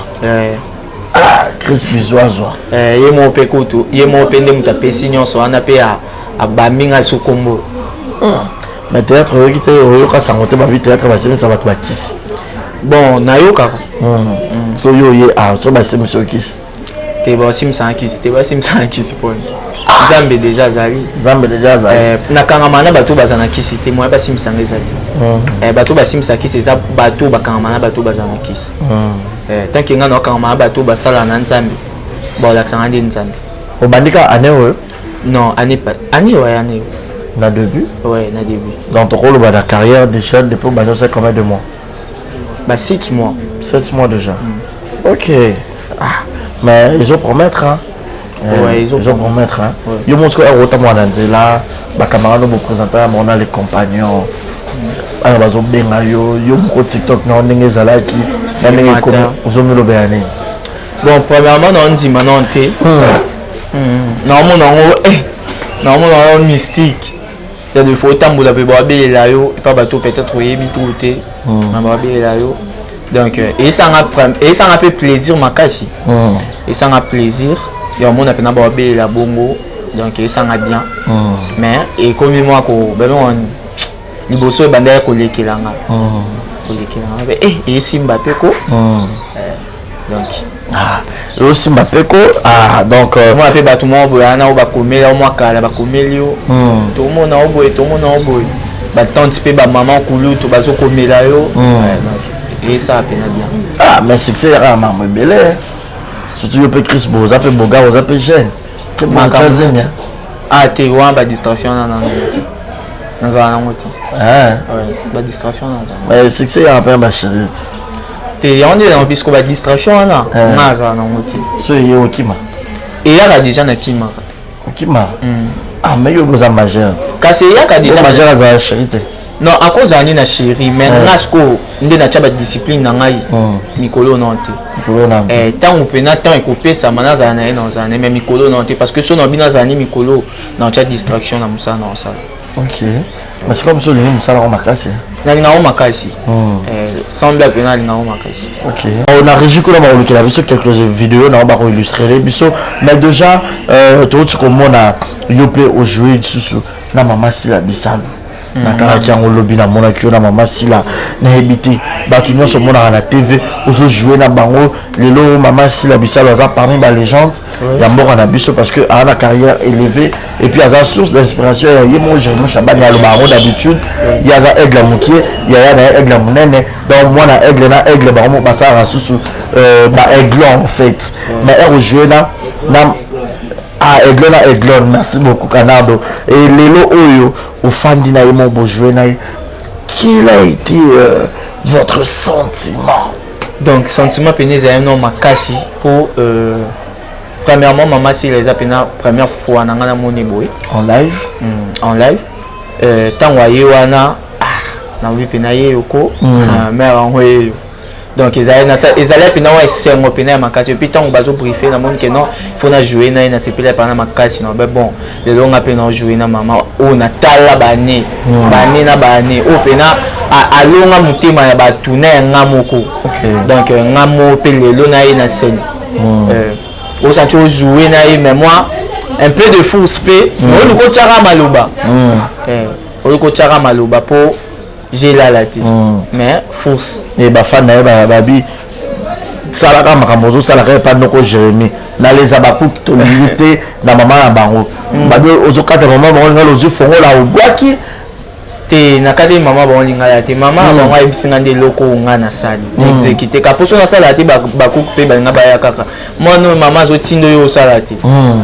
ah Chris bisoazwa ye mo pe koto ye mo pe nde muta pesa nyonso wana pe a baminga su kombo mais théâtre qui était au cas sans monter ma vie théâtre va ça va toi qui bon na yo kaka so yo ye ah so ba c'est monsieur qui te ba sim sans qui te ba sim sans qui pon Nzambe déjà zali na kanga mana bato bazana kisi te moi ba sim sans ezati bato ba sim sans kisi ça bato ba kanga mana bato bazana kisi tant que ngana kanga mana bato ba sala na Nzambe ba la kanga ndi Nzambe au bandika année non année pas année ouais année na début ouais na début dans ton rôle la carrière de chef depuis maintenant c'est combien de mois bah 7 mois 7 mois déjà ok ah mais ils ont promettre hein ouais ils ont promettre hein yo montre que autant moi dans là ba camarades nous présenter on a les compagnons alors bazo benga yo mo TikTok na ndenge zalaki na ndenge ko ozomelo béane bon premièrement on dit maintenant té non mystique il y a des fois tambola pe ba belela yo et pas bateau peut-être yebi trouté na ba belela yo donc et ça a fait plaisir makasi et ça a plaisir et on a pena ba belela bongo donc et ça a bien mais et comme moi ko ben on liboso bandaya ko lekelanga et simba pe ko donc ah aussi Mbappé ko ah donc moi appelle bato mo boyana o bakomela mo kala bakomelio to mo na oboy ba tante pe ba maman kulu to bazo komela yo et ça pena bien ah mais succès ya maman belé surtout yo pe Chris Boza pe Boga Boza pe jeune que makazenya ah te wa ba distraction na na ngoto ah ouais ba distraction na mais succès ya pe ba chérie te yande na bisco ba distraction wana ngaza na ngoti so ye okima et ya déjà na kima ah mais yo boza majeur kasi ya ka déjà majeur za charité non à cause ani na chérie mais ngasko nde na chaba discipline na ngai mikolo nonte tant pena tant ekopesa manaza na ena zane mais mikolo nonte parce que so na bina zani mikolo na cha distraction na musa na sala ok mais c'est comme ça le même ça la makasi na linga makasi semble pena linga makasi ok on a régi que la maroc la biso quelques vidéos na ba ko illustrer biso mais déjà tout comme on a yo play au jouer sous na mama si la bisalo na kala kiango lobi na mona kio na mama si la na ebité ba tout nyonso mona na TV ozo jouer na bango lelo mama si la bisalo za parmi ba légende ya mboka na biso parce que a na carrière élevée et puis a za source d'inspiration ya mo Jérémy Chaban ya lo bango d'habitude ya za aigle mokie ya na aigle monene donc moi na aigle bango ba sa ra susu ba aigle en fait mais elle jouer na ah Aiglon, merci beaucoup Canardo et Lelo Oyo au fan d'Inaï mon beau jouer quel a été votre sentiment donc sentiment pénis un nom makasi pour premièrement maman si les apena première fois na ngana moni boy en live tant waye wana na wi pena ye yoko mais en donc ils allaient pena ouais c'est mon pena makasi puis tant bazo briefer na monde que non faut na jouer na c'est pela pana makasi non mais bon les longs apena jouer na maman o na tala bane na bane o pena a longa mutema ya batuna ngamoko donc ngamo pelelo na ina scène o senti o jouer na mais moi un peu de force pe o luko tchara maloba o luko tchara maloba pour j'ai la mais fausse et ba fan na ba bi sala ka makambozo sala ka pa noko Jérémy na les abaku to limité na maman na bango ba do ozo kata maman bango ngalo zo fongo la obwaki te na kati maman bango lingala te maman bango ebisinga nde loko nga na sali exécuter ka poso na sala te ba ku pe ba nga ba ya kaka moi no maman zo tindo yo sala te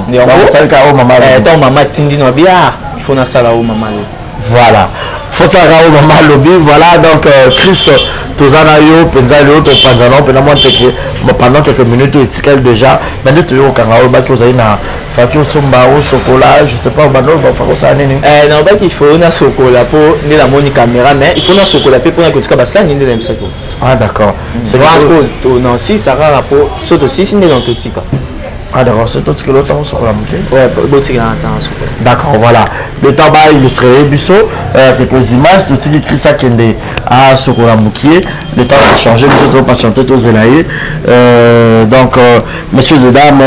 ndio ba sala ka o maman ta maman tindi no bia il faut na sala o maman voilà faut ça au maman lobby voilà donc Chris tozana yo penza yo to panzana pena moi pendant quelques minutes etikal déjà mais de yo kanga ba ko na faki osomba au chocolat je sais pas bando ba fa ça nini non ba qu'il faut na chocolat pour ni la moni caméra mais il faut na chocolat pour na kotika ba sani ni dem sako. Ah d'accord. C'est parce que non si ça rara pour surtout si ni dans kotika. Ah d'accord, c'est tout ce que l'autre chocolat mouké. Ouais, botika na temps chocolat. D'accord, voilà. Le tabac illustré biso quelques images tout ce qui écrit ça kende à chocolat mouké. Le temps va changer, nous sommes patienter tous zelaï. Donc messieurs et dames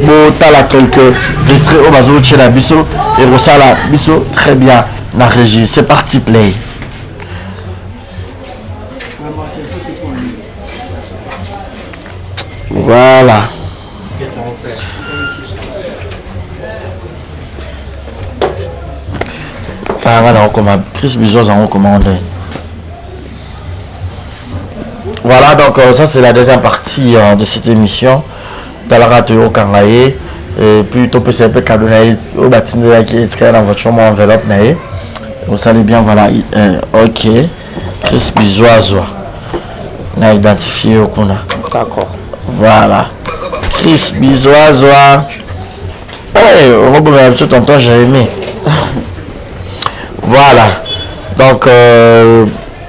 bon, t'as quelques extraits au bazo chez la biso et Rosala biso très bien la régie. C'est parti play. Voilà. Chris Bizos en recommandé. Voilà donc ça c'est la deuxième partie de cette émission. Dans la radio Kangaye et puis tout peut un peu cadeau au bâtiment qui est dans votre enveloppe vous savez bien voilà ok Chris Bizoazoa n'a identifié au kuna d'accord voilà Chris Bizoazoa on va voir tout en temps j'ai aimé voilà donc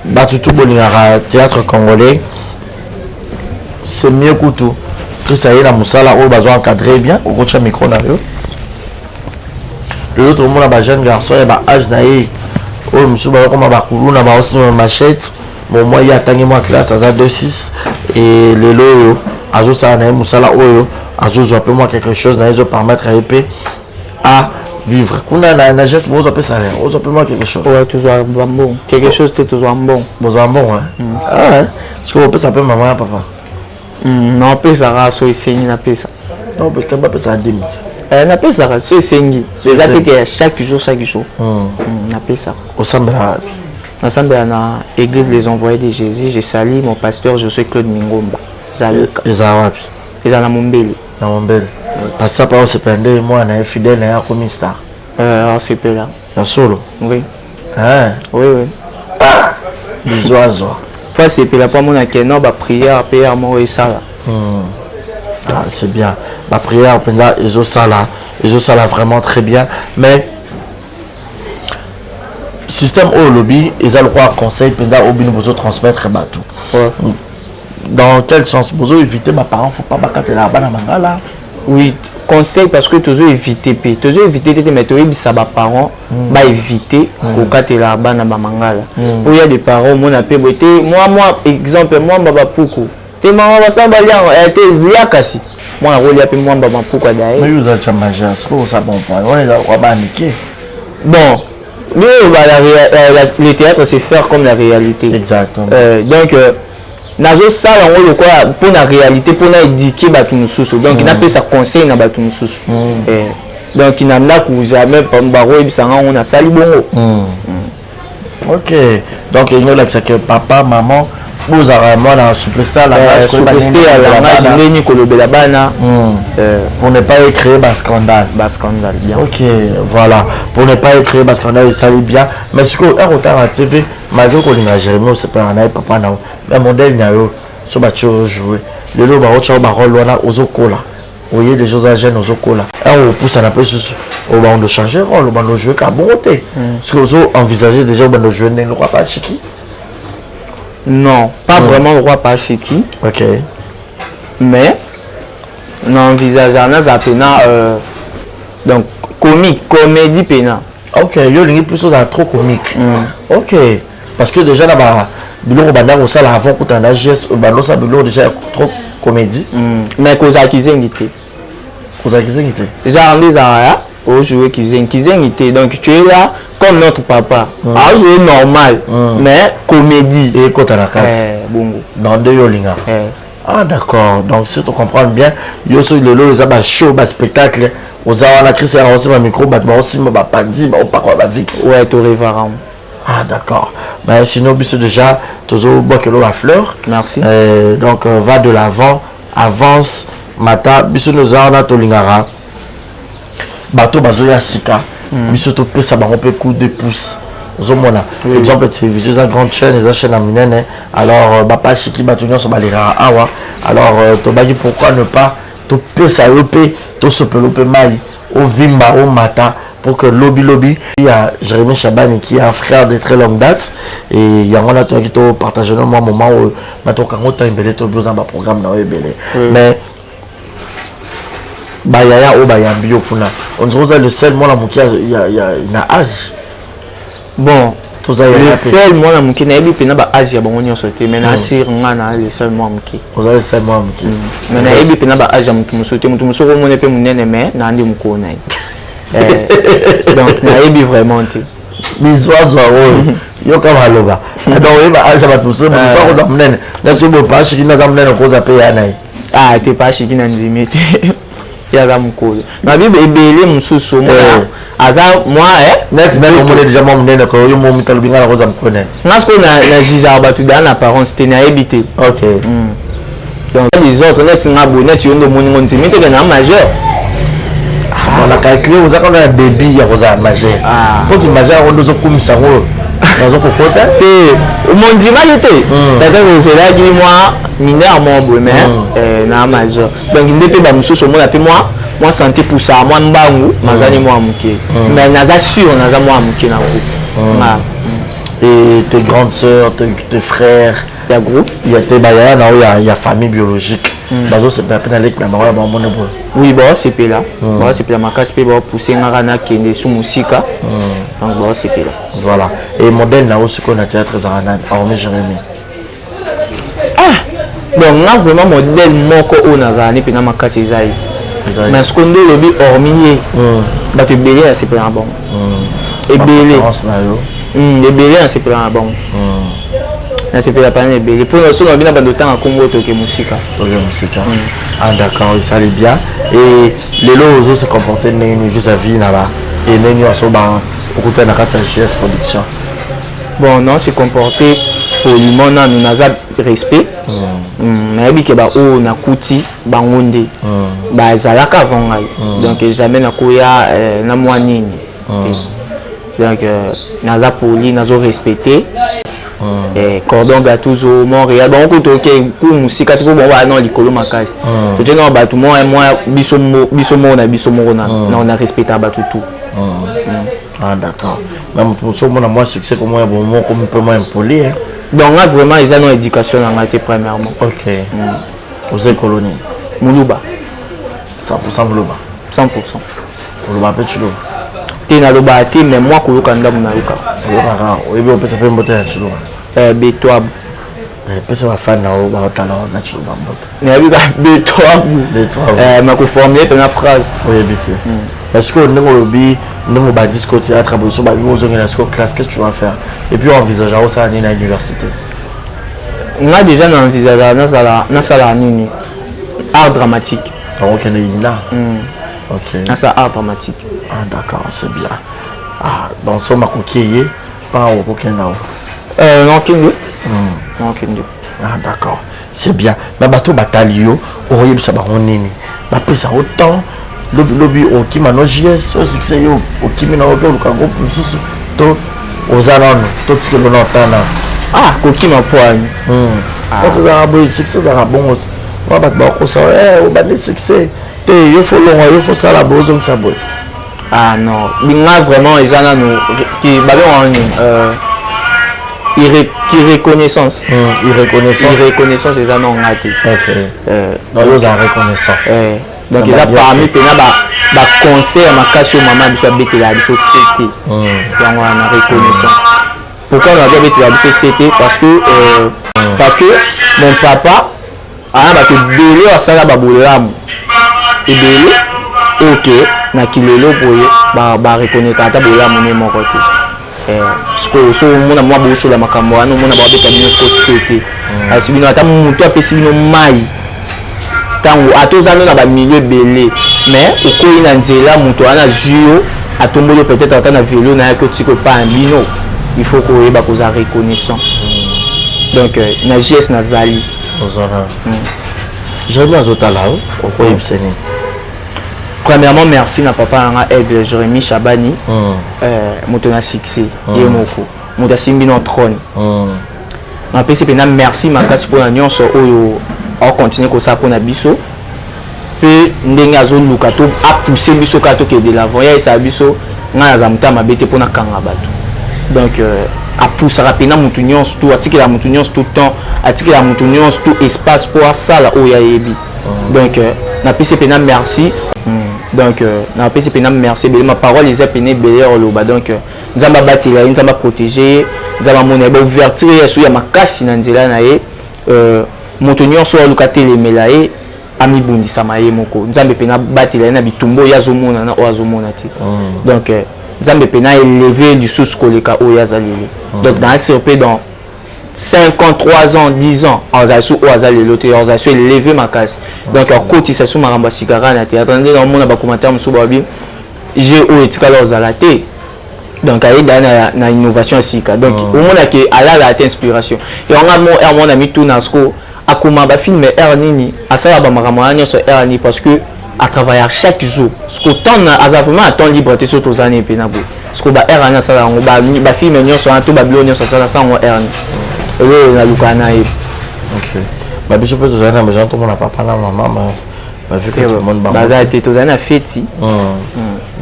Batutu Bolingara théâtre congolais c'est mieux que tout. Ça y est, la moussala au besoin encadré bien au coach micro na yo. Le autre monde a jeune garçon et ba âge na ye au monsieur ba comme ba kulu na ba aussi machette bon moi il attend moi classe à 2-6 et le loyo azo ça na moussala oyo azo zo peu moi quelque chose na zo permettre à vivre kuna na geste bon zo peut ça on zo peu moi quelque chose ouais toujours bon quelque chose toujours bon bon hein ah parce que on peut s'appeler maman papa. Non, pas ça, so isengi na pesa. Non, parce que pas ça limite. Na pesa, so isengi. Les attaques chaque jour. Na pesa. Au Sambra. Ensemble na église les envoyés de Jésus, je salue mon pasteur Josué Claude Mingomba. Zalika. Ezawapi. Ezana Mombele. Na Mombele. Parce que pas se pendre moi na fidèle na comme star. C'est peu là. Na solo. Oui. Hein? Oui. Bizoazo. Fois c'est peu là pas mon non ba prière moi et ça là. Ah, c'est bien. La prière pendant ils ont ça là vraiment très bien mais système au lobby ils ont le droit conseil pendant au bien besoin transmettre bateau. Dans quel sens besoin éviter ma parents faut pas bacater la bana mangala. Oui, conseil parce que toujours éviter de mettre ça ba parents ba éviter ko katela bana ba mangala. Pour il y a des parents mon appel beauté moi exemple moi baba pouko. Te maman va ça balia te lia kasi. Moi rôle appel moi baba pouko d'ailleurs. Mais vous êtes manger ça bon point. On est là on va niquer. Bon, le théâtre c'est faire comme la réalité. Exactement. Donc nazo sala ngolo quoi pour la réalité pour na éduquer batu mususu donc na pesa conseil na batu mususu donc na ndaku jamais pambaro ebisanga on a sali bongo. OK donc il y a là que papa maman vous avez moi dans superstar la ni kolobela bana pour ne pas créer un scandale bien. OK voilà pour ne pas créer un scandale ça va bien mais ce que un retard à TV malgré qu'on a Jérémy c'est pas un papa na mais modèle nyayo so ba jouer le lo ba ocha ba rôle wana ozokola voyez les choses à jeunes ozokola on pousse un peu au ba on de changer rôle ba no jouer ka bonté parce que ozo envisager déjà ba no jouer ne roi pas chiki non pas vraiment le roi pas chiki. OK mais on envisage na za pena donc comédie pena. OK yo lingi plus ça trop comique. OK parce que déjà là-bas biloko banda ko sala avant kutanda geste bando sa biloko déjà trop comédie mais koza kizengi te genre les ara au jouer kizengi te donc tu es là comme notre papa à jouer normal mais comédie et kota la case bongo dans deux yolinga ah d'accord donc si tu comprends bien yo so le lo za ba show ba spectacle oza wana Christ a aussi ma micro ba aussi ba pandi ba pas quoi ba vix ouais to révérend. Ah d'accord. Mais sinon, déjà, toujours boire la fleur. Merci. Donc, va de l'avant, avance, mata, biso nous a tolingara. Bateau bazoya sika. Biso to pe ça ba on peut coup de pouce. Zomona. Exemple télévision la grande chaîne, les chaînes à minene. Alors papa chiki batonyo so balira awa. Alors to bagi pourquoi ne pas to pesa yo pe to sopelo pe mai au vimba au mata pour que lobby il y a Jérémy Chabani qui est un frère de très longue date et il y a un qui to partager un moment où mato kango ta imbele to besoin ba programme na ebele mais ba yaya o ba yambi yo kuna on se le seul moi la mukia il y a âge bon le seul moi la mukia na ebi pena ba âge ya bango nyonso te mais na sir ngana le seul moi mukia vous avez le seul moi mukia mais na ebi pena ba âge ya mutu musote mutu musoko mone pe munene mais na ndi mukona donc na ebi vraiment te bizwazo yo kama loba donc oui ba âge ba tout ça ba ko za munene na so bo pa shiki na za munene ko za pe ya nai ah te pa shiki na nzimete ya za mukolo na bibe ebele mususu mo aza moi next même on est déjà mon munene ko yo mo mitalo binga na ko za mukone nasko na jija ba tu dans apparence te na ebité OK donc les autres net ngabo net yo ndo moni nzimete kana majeur on a calculé vous avez un débit ya ko za majeur pour que majeur on doit komisa ngo nazo ko kota te mon dimanche te d'accord c'est là qui moi mineur mon beau mais na majeur donc ndete ba mususu mo la pe moi santé pour ça moi mbangu mazani moi muke mais naza sûr naza moi muke na groupe et tes grandes sœurs tes frères il y a groupe il y a tes bayana na il y a famille biologique bazo c'est pas peine avec na ba ba mona bo oui bon c'est pe là bon c'est pe la makasi pe ba pousser ngara na kende sous musika donc bon c'est pe là voilà et modèle na aussi qu'on a théâtre zarana hormis Jérémy donc on a vraiment modèle moko o nazani pe na makasi ezai mais ce qu'on doit lobby hormis ba te belé c'est pas bon et belé ebele c'est pas bon c'est pas la panne ebele pour nous on a bien de temps à Congo to ke musika ah d'accord il s'allait bien et les lots se comporter vis-à-vis là et neni aso ba okuta na kata GS production bon non c'est comporter poliment na nous naza respect na bi ke ba o na kuti bangonde ba zalaka avant donc jamais na koya na moi nini donc naza poli nazo respecter cordon gâteau Montréal bon ko to ke ku musika tipo bon wa non likolo makasi to je no ba tout moi biso mo na on a respecté ba tout ah d'accord même tout ça mon moi succès comme moi bon moi comme peu moins impoli donc là vraiment ils ont une éducation en été premièrement OK aux colonies Muluba 100% Muluba 100% Muluba pe chulo tena loba te mais moi ko yokanda muna yoka yoka oyebi opesa pe mbote ya chulo betwab pesa wa fan na o ba otala na chulo mbote na bi ka betwab ma ko formuler une phrase oyebi te parce que ndenge lobi ndenge ba disco théâtre bo so ba yo zo ngena classe qu'est-ce que tu vas faire et puis on envisage ça à l'université on a déjà envisagé na sala nini art dramatique donc on est là OK na ça art dramatique ah d'accord c'est bien ah donc so makokiye pas au aucun là non kinde non kinde ah d'accord c'est bien mais bato batalio oyebisa bango nini ba pesa autant lobby o kimano JS o succès yo o kimino o ko lukango pususu to ozalano to tikelo na tana ah ko kima poani ça ça bon succès ça bon on va ba ko ça o ba le succès te yo faut long yo faut ça la bozo ça boy ah non binga vraiment ils en nous qui ba reconnaissance reconnaissance ils en ont raté OK dans les reconnaissance donc il a parmi pena ba concert makasi maman biso betela biso c'était donc on a reconnaissance pourquoi on a betela biso c'était parce que mon papa a ba te belé asala ba bolamu ebele OK na kilelo boye ba reconnaître ata bolamu ne moko te so mona mwa boso la makambo wana mona ba beta bino société asibino ata mutu apesi bino mai tango atozano na ba milieu belé mais okoyi na nzela mutu ana zuyo atombolo peut-être ata na vélo na yako tiko pa bino il faut ko yeba ko za reconnaissant donc na JS na zali ozana Jérémy azotala okoyebiseni premièrement merci na papa nga Aigle Jérémy Chabani moto na succès ye moko moto simbi no trône na pesi pena merci makasi pour na nyonso oyo on continue ko ça pour na biso pe ndenge azoluka to apousse biso ka tokende de l'avant ya esa biso ngai aza moto ya mabe te mpona kanga bato donc apusaka mpena motu nyonso tu atikela motu nyonso tout temps atikela motu nyonso tout espace mpo asala oyo ayebi donc napesi mpena merci donc napesi mpena merci ebele ma parole eza pene ebele ya oloba donc nzambe abatela ye nzambe aprotége ye nzambe amona ye baouverture ye so ya makasi na nzela na ye moto nyonso aluka telemela ye amibundisama ye moko nzambe mpena batela ye na bitumba oyo azomona na oyo azomona te donc nzambe mpena élevé lisusu koleka oyo aza lelo donc dans un peu dans 5 ans 3 ans 10 ans azali so oyo aza lelo te azali so élevé makasi donc akotisa so makambo ya sikara na te atande na omona bacommentaire mosusu babi je oyo etikala ozala te donc ayeda na innovation ya sika donc omonaki alala ate inspiration yango amona mituna sko akoma bafilme r nini asala bamakambo ya nyonso r nini parce que à travailler chaque jour ce que temps aza vraiment à temps libre te so tozani mpena boye ce que ba r ani asala yango bafilme nyonso to babilo nyonso asala sango r ni oyo naluka na ye babiso mpe tozali na besoin tomona papa na mama baza te tozali na feti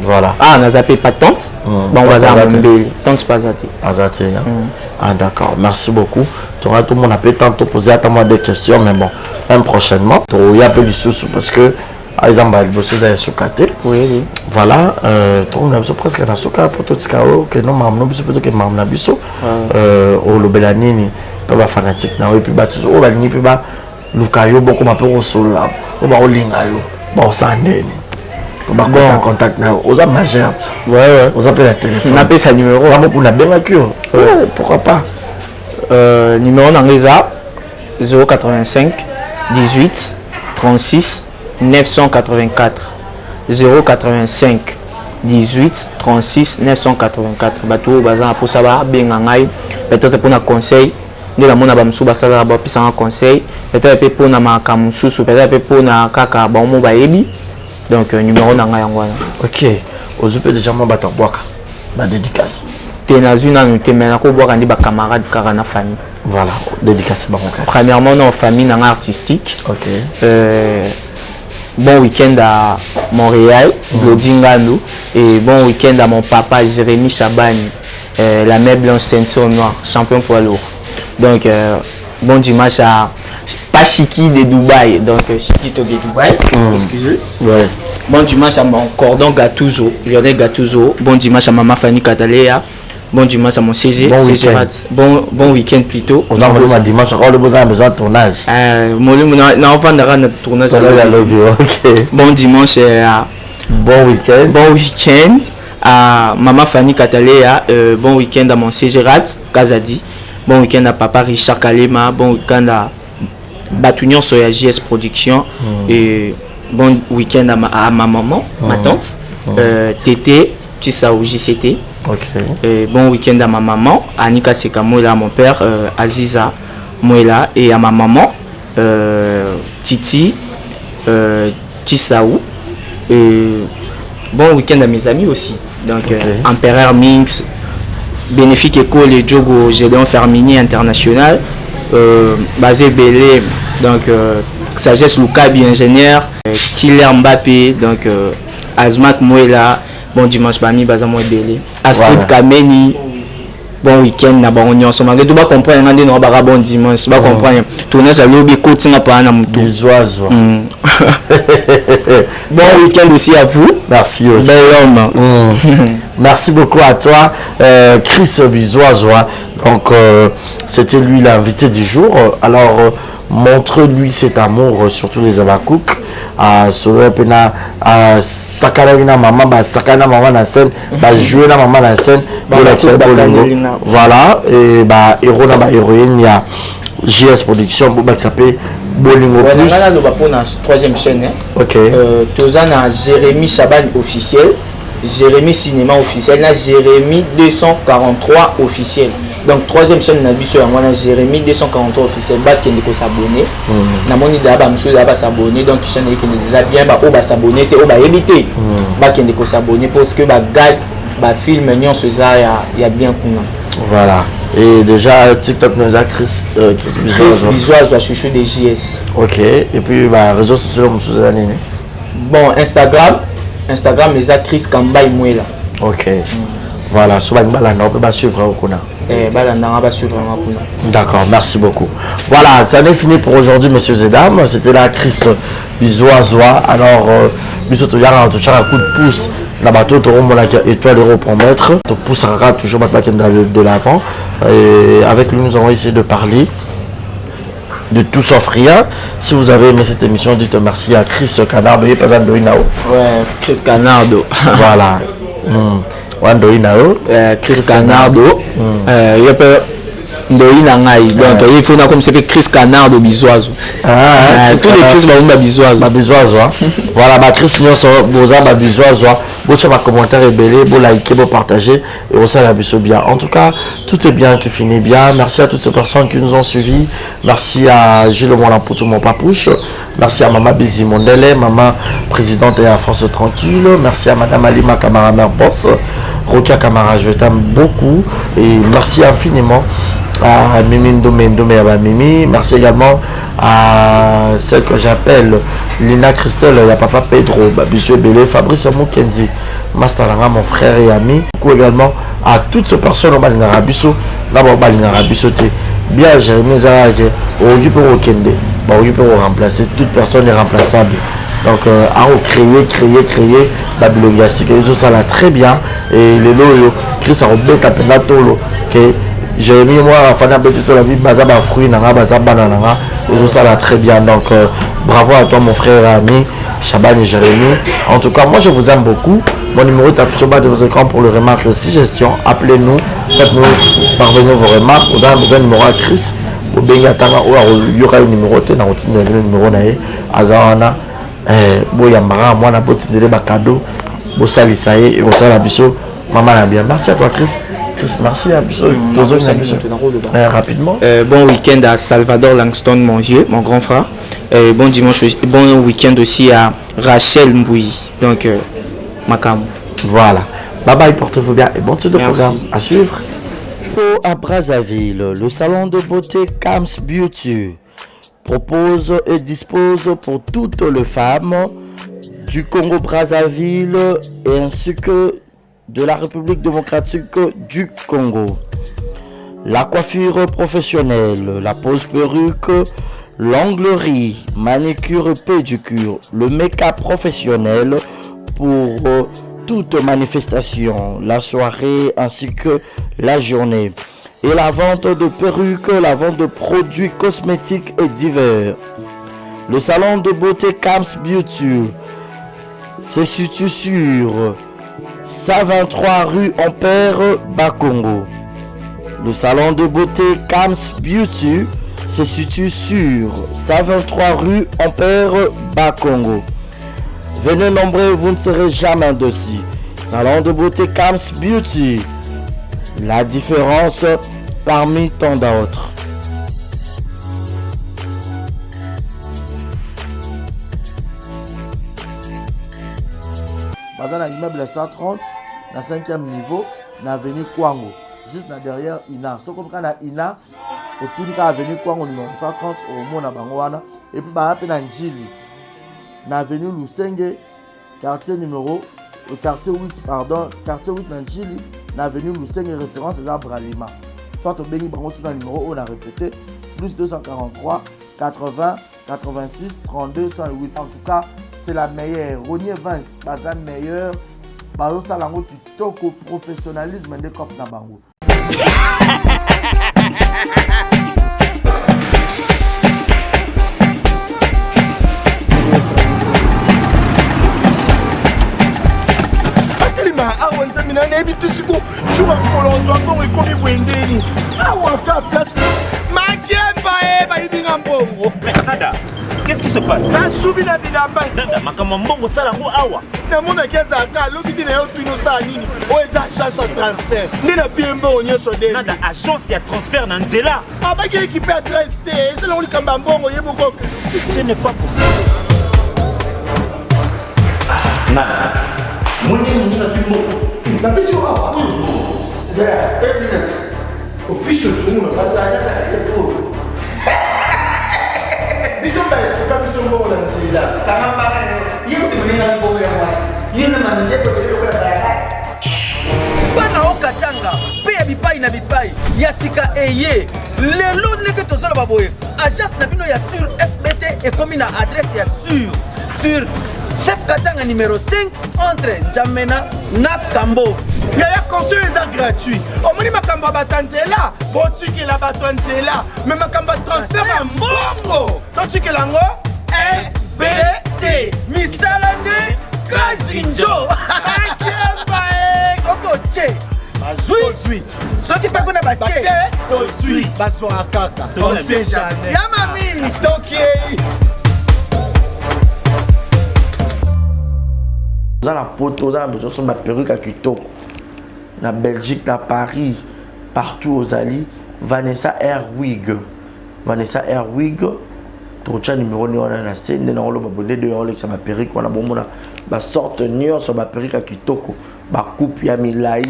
voilà naza mpe pas tante bon baza mombele tante pas te aza te ah d'accord merci beaucoup toza tomona mpe tante toposer ata moi des questions mais bon même prochainement toya mpe lisusu parce que exemple liboso eza ya suka te voilà tokomona biso presque na suka po totika oyo ke no mamu no biso mpe toke mamu na biso olobela nini mpe bafanatique na oyo mpe bato oyo balingi mpe baluka yo bokoma mpe kosolola oyo bakolinga yo baosala ndeni bakota contact na yo oza majeur oza mpe na téléphone napesa numéro amokuna abengaki yo pourquoi pas numéro nanga eza 085 18 36 984 085 18 36 984 bato oyo baza na mposa babenga ngai peut-être mpona conseil nde namona bamosusu basalaka bapisanga conseil peut-être mpe mpona makambo mosusu peut-être mpe mpona kaka baomo bayebi donc numéro na ngai yango wana ok ozwi mpe déjà mwa bato abwaka badédicace te nazwi nanu te mai nakobwaka nde bacamarade kaka na famille voilà dédicace bango kasi premièrement na famille na ngai artistique ok bon week-end à Montréal, Glodingano, et bon week-end à mon papa Jérémy Chabani, la mère blanche ceinture noire, champion poids lourd. Donc bon dimanche à pas Chiki de Dubaï, donc Chiki de Dubaï, excusez. Ouais. Bon dimanche à mon cordon Gattuso, Lionel Gattuso. Bon dimanche à maman Fanny Catalea. Bon dimanche à mon CG, bon week-end plutôt. On a un dimanche, on a besoin de tournage. Tournage. Okay. Bon dimanche, bon week-end à maman Fanny Catalea. Bon week-end à mon CG Rat, Kazadi. Bon week-end à papa Richard Kalema. Bon week-end à Batunion Soya JS Production. Et bon week-end à ma maman, ma tante, Tété, Tissao JCT. Okay. Bon week-end à ma maman, Anika Seka Moela, à mon père, Aziza Moela, et à ma maman, Titi, Tissao. Bon week-end à mes amis aussi. Donc, Empereur Minx, Bénéfique École et Djogo Gédéon Fermini International, Basé Belé, donc Sagesse Lukabi ingénieur, Killer Mbappé, donc Azmak Moela. Bon dimanche, Bami Bazamo Belé. Astrid Kameni. Bon week-end, na ba on ensemble. Tu vas comprendre, on a dit non, bah bon dimanche, tu vas comprendre. Tournage à l'obé coaching à pas na mutu. Bon week-end aussi à vous. Merci aussi. Bel homme. Merci beaucoup à toi, Chris Bizoazoa. Donc c'était lui l'invité du jour. Alors montre-lui cet amour, surtout les Abakouk. Sakana maman, sakana maman na scène, jouer na maman na scène, voilà, et héros na héroïne, il y a JS Production, qui s'appelle Bolingo Plus. On va pour la troisième chaîne. Ok. Tous en Jérémy Chaban officiel, Jérémy Cinéma officiel, na Jérémy 243 officiel. Donc troisième chaîne na biso yango na Jérémy 243 officiel ba qui ndiko s'abonner. Na moni da ba msu da ba s'abonner donc chaîne qui déjà bien ba o ba s'abonner te o ba éviter. Ba qui ndiko s'abonner parce que ba gag ba film nyon ce ça ya bien kuna. Voilà. Et déjà TikTok nous a Chris Bizoazoa chouchou des JS. OK. Et puis bah réseaux sociaux msu za nini? Bon, Instagram c'est Chris Kambai Mouela. Ok. Voilà, souvent on peut suivre au Kuna. D'accord, merci beaucoup. Voilà, ça n'est fini pour aujourd'hui, messieurs et dames. C'était la Chris Bizoazoa. Alors, bisous, tu as un coup de pouce. La bateau, tu as étoile euro pour mettre. Tu poussera toujours de l'avant. Et avec lui, nous allons essayer de parler de tout sauf rien. Si vous avez aimé cette émission, dites merci à Chris Canardo. Ouais, Chris Canardo. Voilà. Chris Canardo. Donc il faut comme c'est Chris Canardo Bizoazo. Tous les Chris Bizoazo. Voilà, Chris Bizoazo. Vous avez un commentaire rebellé, vous likez, vous partagez et vous savez bien. En tout cas, tout est bien qui finit bien. Merci à toutes ces personnes qui nous ont suivis. Merci à Gilles Molamputo, mon papouche. Merci à Maman Bizi Mondele, Maman présidente de la France Tranquille. Merci à Madame Alima Kamara, mère boss. Rokia Kamara, je t'aime beaucoup. Et merci infiniment à Mimi Ndomé à Mimi. Merci également à celle que j'appelle Lina Christelle, il y a Papa Pedro, Monsieur Belé, Fabrice Moukenzi, Mastalanga, mon frère et ami. Beaucoup également à toutes ces personnes au Balinarabiso, d'abord Balinarabiso, bien Jérémy Zarage, au Okende, au remplacer, toute personne est remplaçable. Donc, à créer, la biologie, tout ça là très bien. Et les lots, Chris a oublié ta peine que j'ai mis moi à faire un petit peu la vie, bazar fruits, bazar banana, et tout ça là très bien. Donc, bravo à toi, mon frère et ami, Chaban et Jérémy. En tout cas, moi je vous aime beaucoup. Mon numéro est affiché au bas de vos écrans pour le remarque et suggestions. Appelez-nous, faites-nous parvenir vos remarques. Vous avez besoin de numéro à Chris. Il y aura un numéro, il y aura un numéro, Azarana. Boyambara, moi, na botindele bakado, bosalisaye et osalabiso, maman la bien. Merci à toi, Chris. Merci à Bisso. Rapidement. Bon week-end à Salvador Langston, mon vieux, mon grand frère. Bon dimanche, bon week-end aussi à Rachel Mboui. Donc, Makam. Voilà. Bye bye, portez-vous bien et bon titre de programme à suivre. À Brazzaville, le salon de beauté Kams Beauty propose et dispose pour toutes les femmes du Congo-Brazzaville et ainsi que de la République démocratique du Congo. La coiffure professionnelle, la pose perruque, l'onglerie, manicure et pédicure, le make-up professionnel pour toute manifestation, la soirée ainsi que la journée. Et la vente de perruques, la vente de produits cosmétiques et divers. Le salon de beauté Kams Beauty se situe sur 123 rue Ampère, Bakongo. Le salon de beauté Kams Beauty se situe sur 123 rue Ampère, Bakongo. Venez nombreux, vous ne serez jamais dessus. Salon de beauté Kams Beauty. La différence parmi tant d'autres. Dans l'immeuble 130, dans 5e niveau, dans l'avenue Kwango, juste derrière Ina. Ce qu'on prend à Ina, autour de l'avenue Kwango numéro 130, au Mona Bangoana, et puis dans Njili, dans l'avenue Lusenge, quartier 8, dans Njili, dans l'avenue Lusenge, référence à Bralima. Soit au Béni Bango sur le numéro, on a répété, plus 243, 80, 86, 32, 108. En tout cas, c'est la meilleure. Ronier Vance, pas la meilleure. Bazo Salango qui toque au professionnalisme des copes d'Abango. Qu'est-ce qui se passe? Nada agence ya transfert na nzela. Ce n'est pas possible. Nada. Isso mesmo, bongo na nzela kanga mbanga ye kutumenga bongo ya mwasi ye na manende to bele ko ya bana okatanga pe ya bipai na bipai ya sika eye lelo ndenge tozola baboye agence na bino ya sur FBT ekomi na adresse ya sur chef Katanga numéro 5 entre Njamena na Kambo. Yaya conseil est gratuit. Omoni makamba batanzela, botuki la batanzela, mais makamba transfert à mbongo. Totuki lango FBT. Misalane Kazinjo. Soko che. Bazui. Soki pa kuna bache. Tozui. Baso akaka. Tose jamais. Yamami. Toki. Dans la poto, dans la perruque à Kitoko, na Belgique, na Paris, partout aux alliés, Vanessa Airwig, tu as numéro on a la scène, on a abonné de on a ma perruque, on a bon ma sorte nion sur ma perruque à Kitoko, ma coupe ya milai,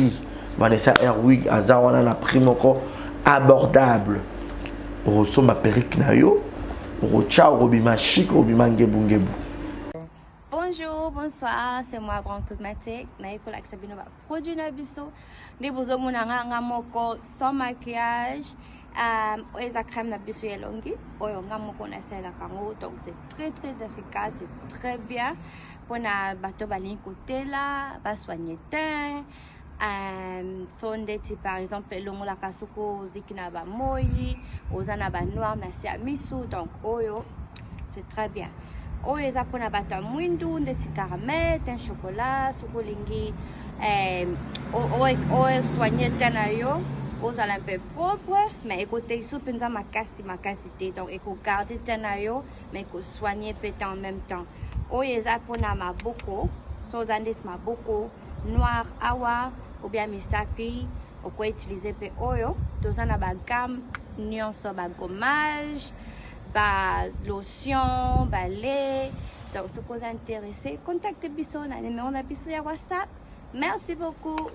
Vanessa Airwig, azar on a la prime encore abordable. Rosso ma perruque na yo, rocha robima chic, robima ngebu. Bonjour, bonsoir, c'est moi Brand Cosmétique. Naiko la Sabino va produit Nabiso. Des besoins mon moko sans maquillage. Eza crème Nabiso yelongi. Oyo ngamoko na sela kango. Donc c'est très efficace, c'est très bien. Pour na bateau balin côté là, va soigner teint. Sondeti par exemple longo la kasuko zikina ba moyi, ozana ba noir na siamisu. Donc oyo c'est très bien. Oyo eza pona bato ya mwindu ndeti caramel, teint chocolat, sukolingi oyo soigner teint na yo ozala un peu propre mais ekote iso penza makasi te donc eko garder teint na yo mais eko soigner peut en même temps. Oyo eza pona maboko so oza ndeti maboko noir awa ou bien misapi oko utiliser pe oyo toza na ba gamme nyonso ba gommage ba lotion, ba lait. Donc, si vous êtes intéressé, contactez Bisso, on a le numéro de Bisso à WhatsApp. Merci beaucoup.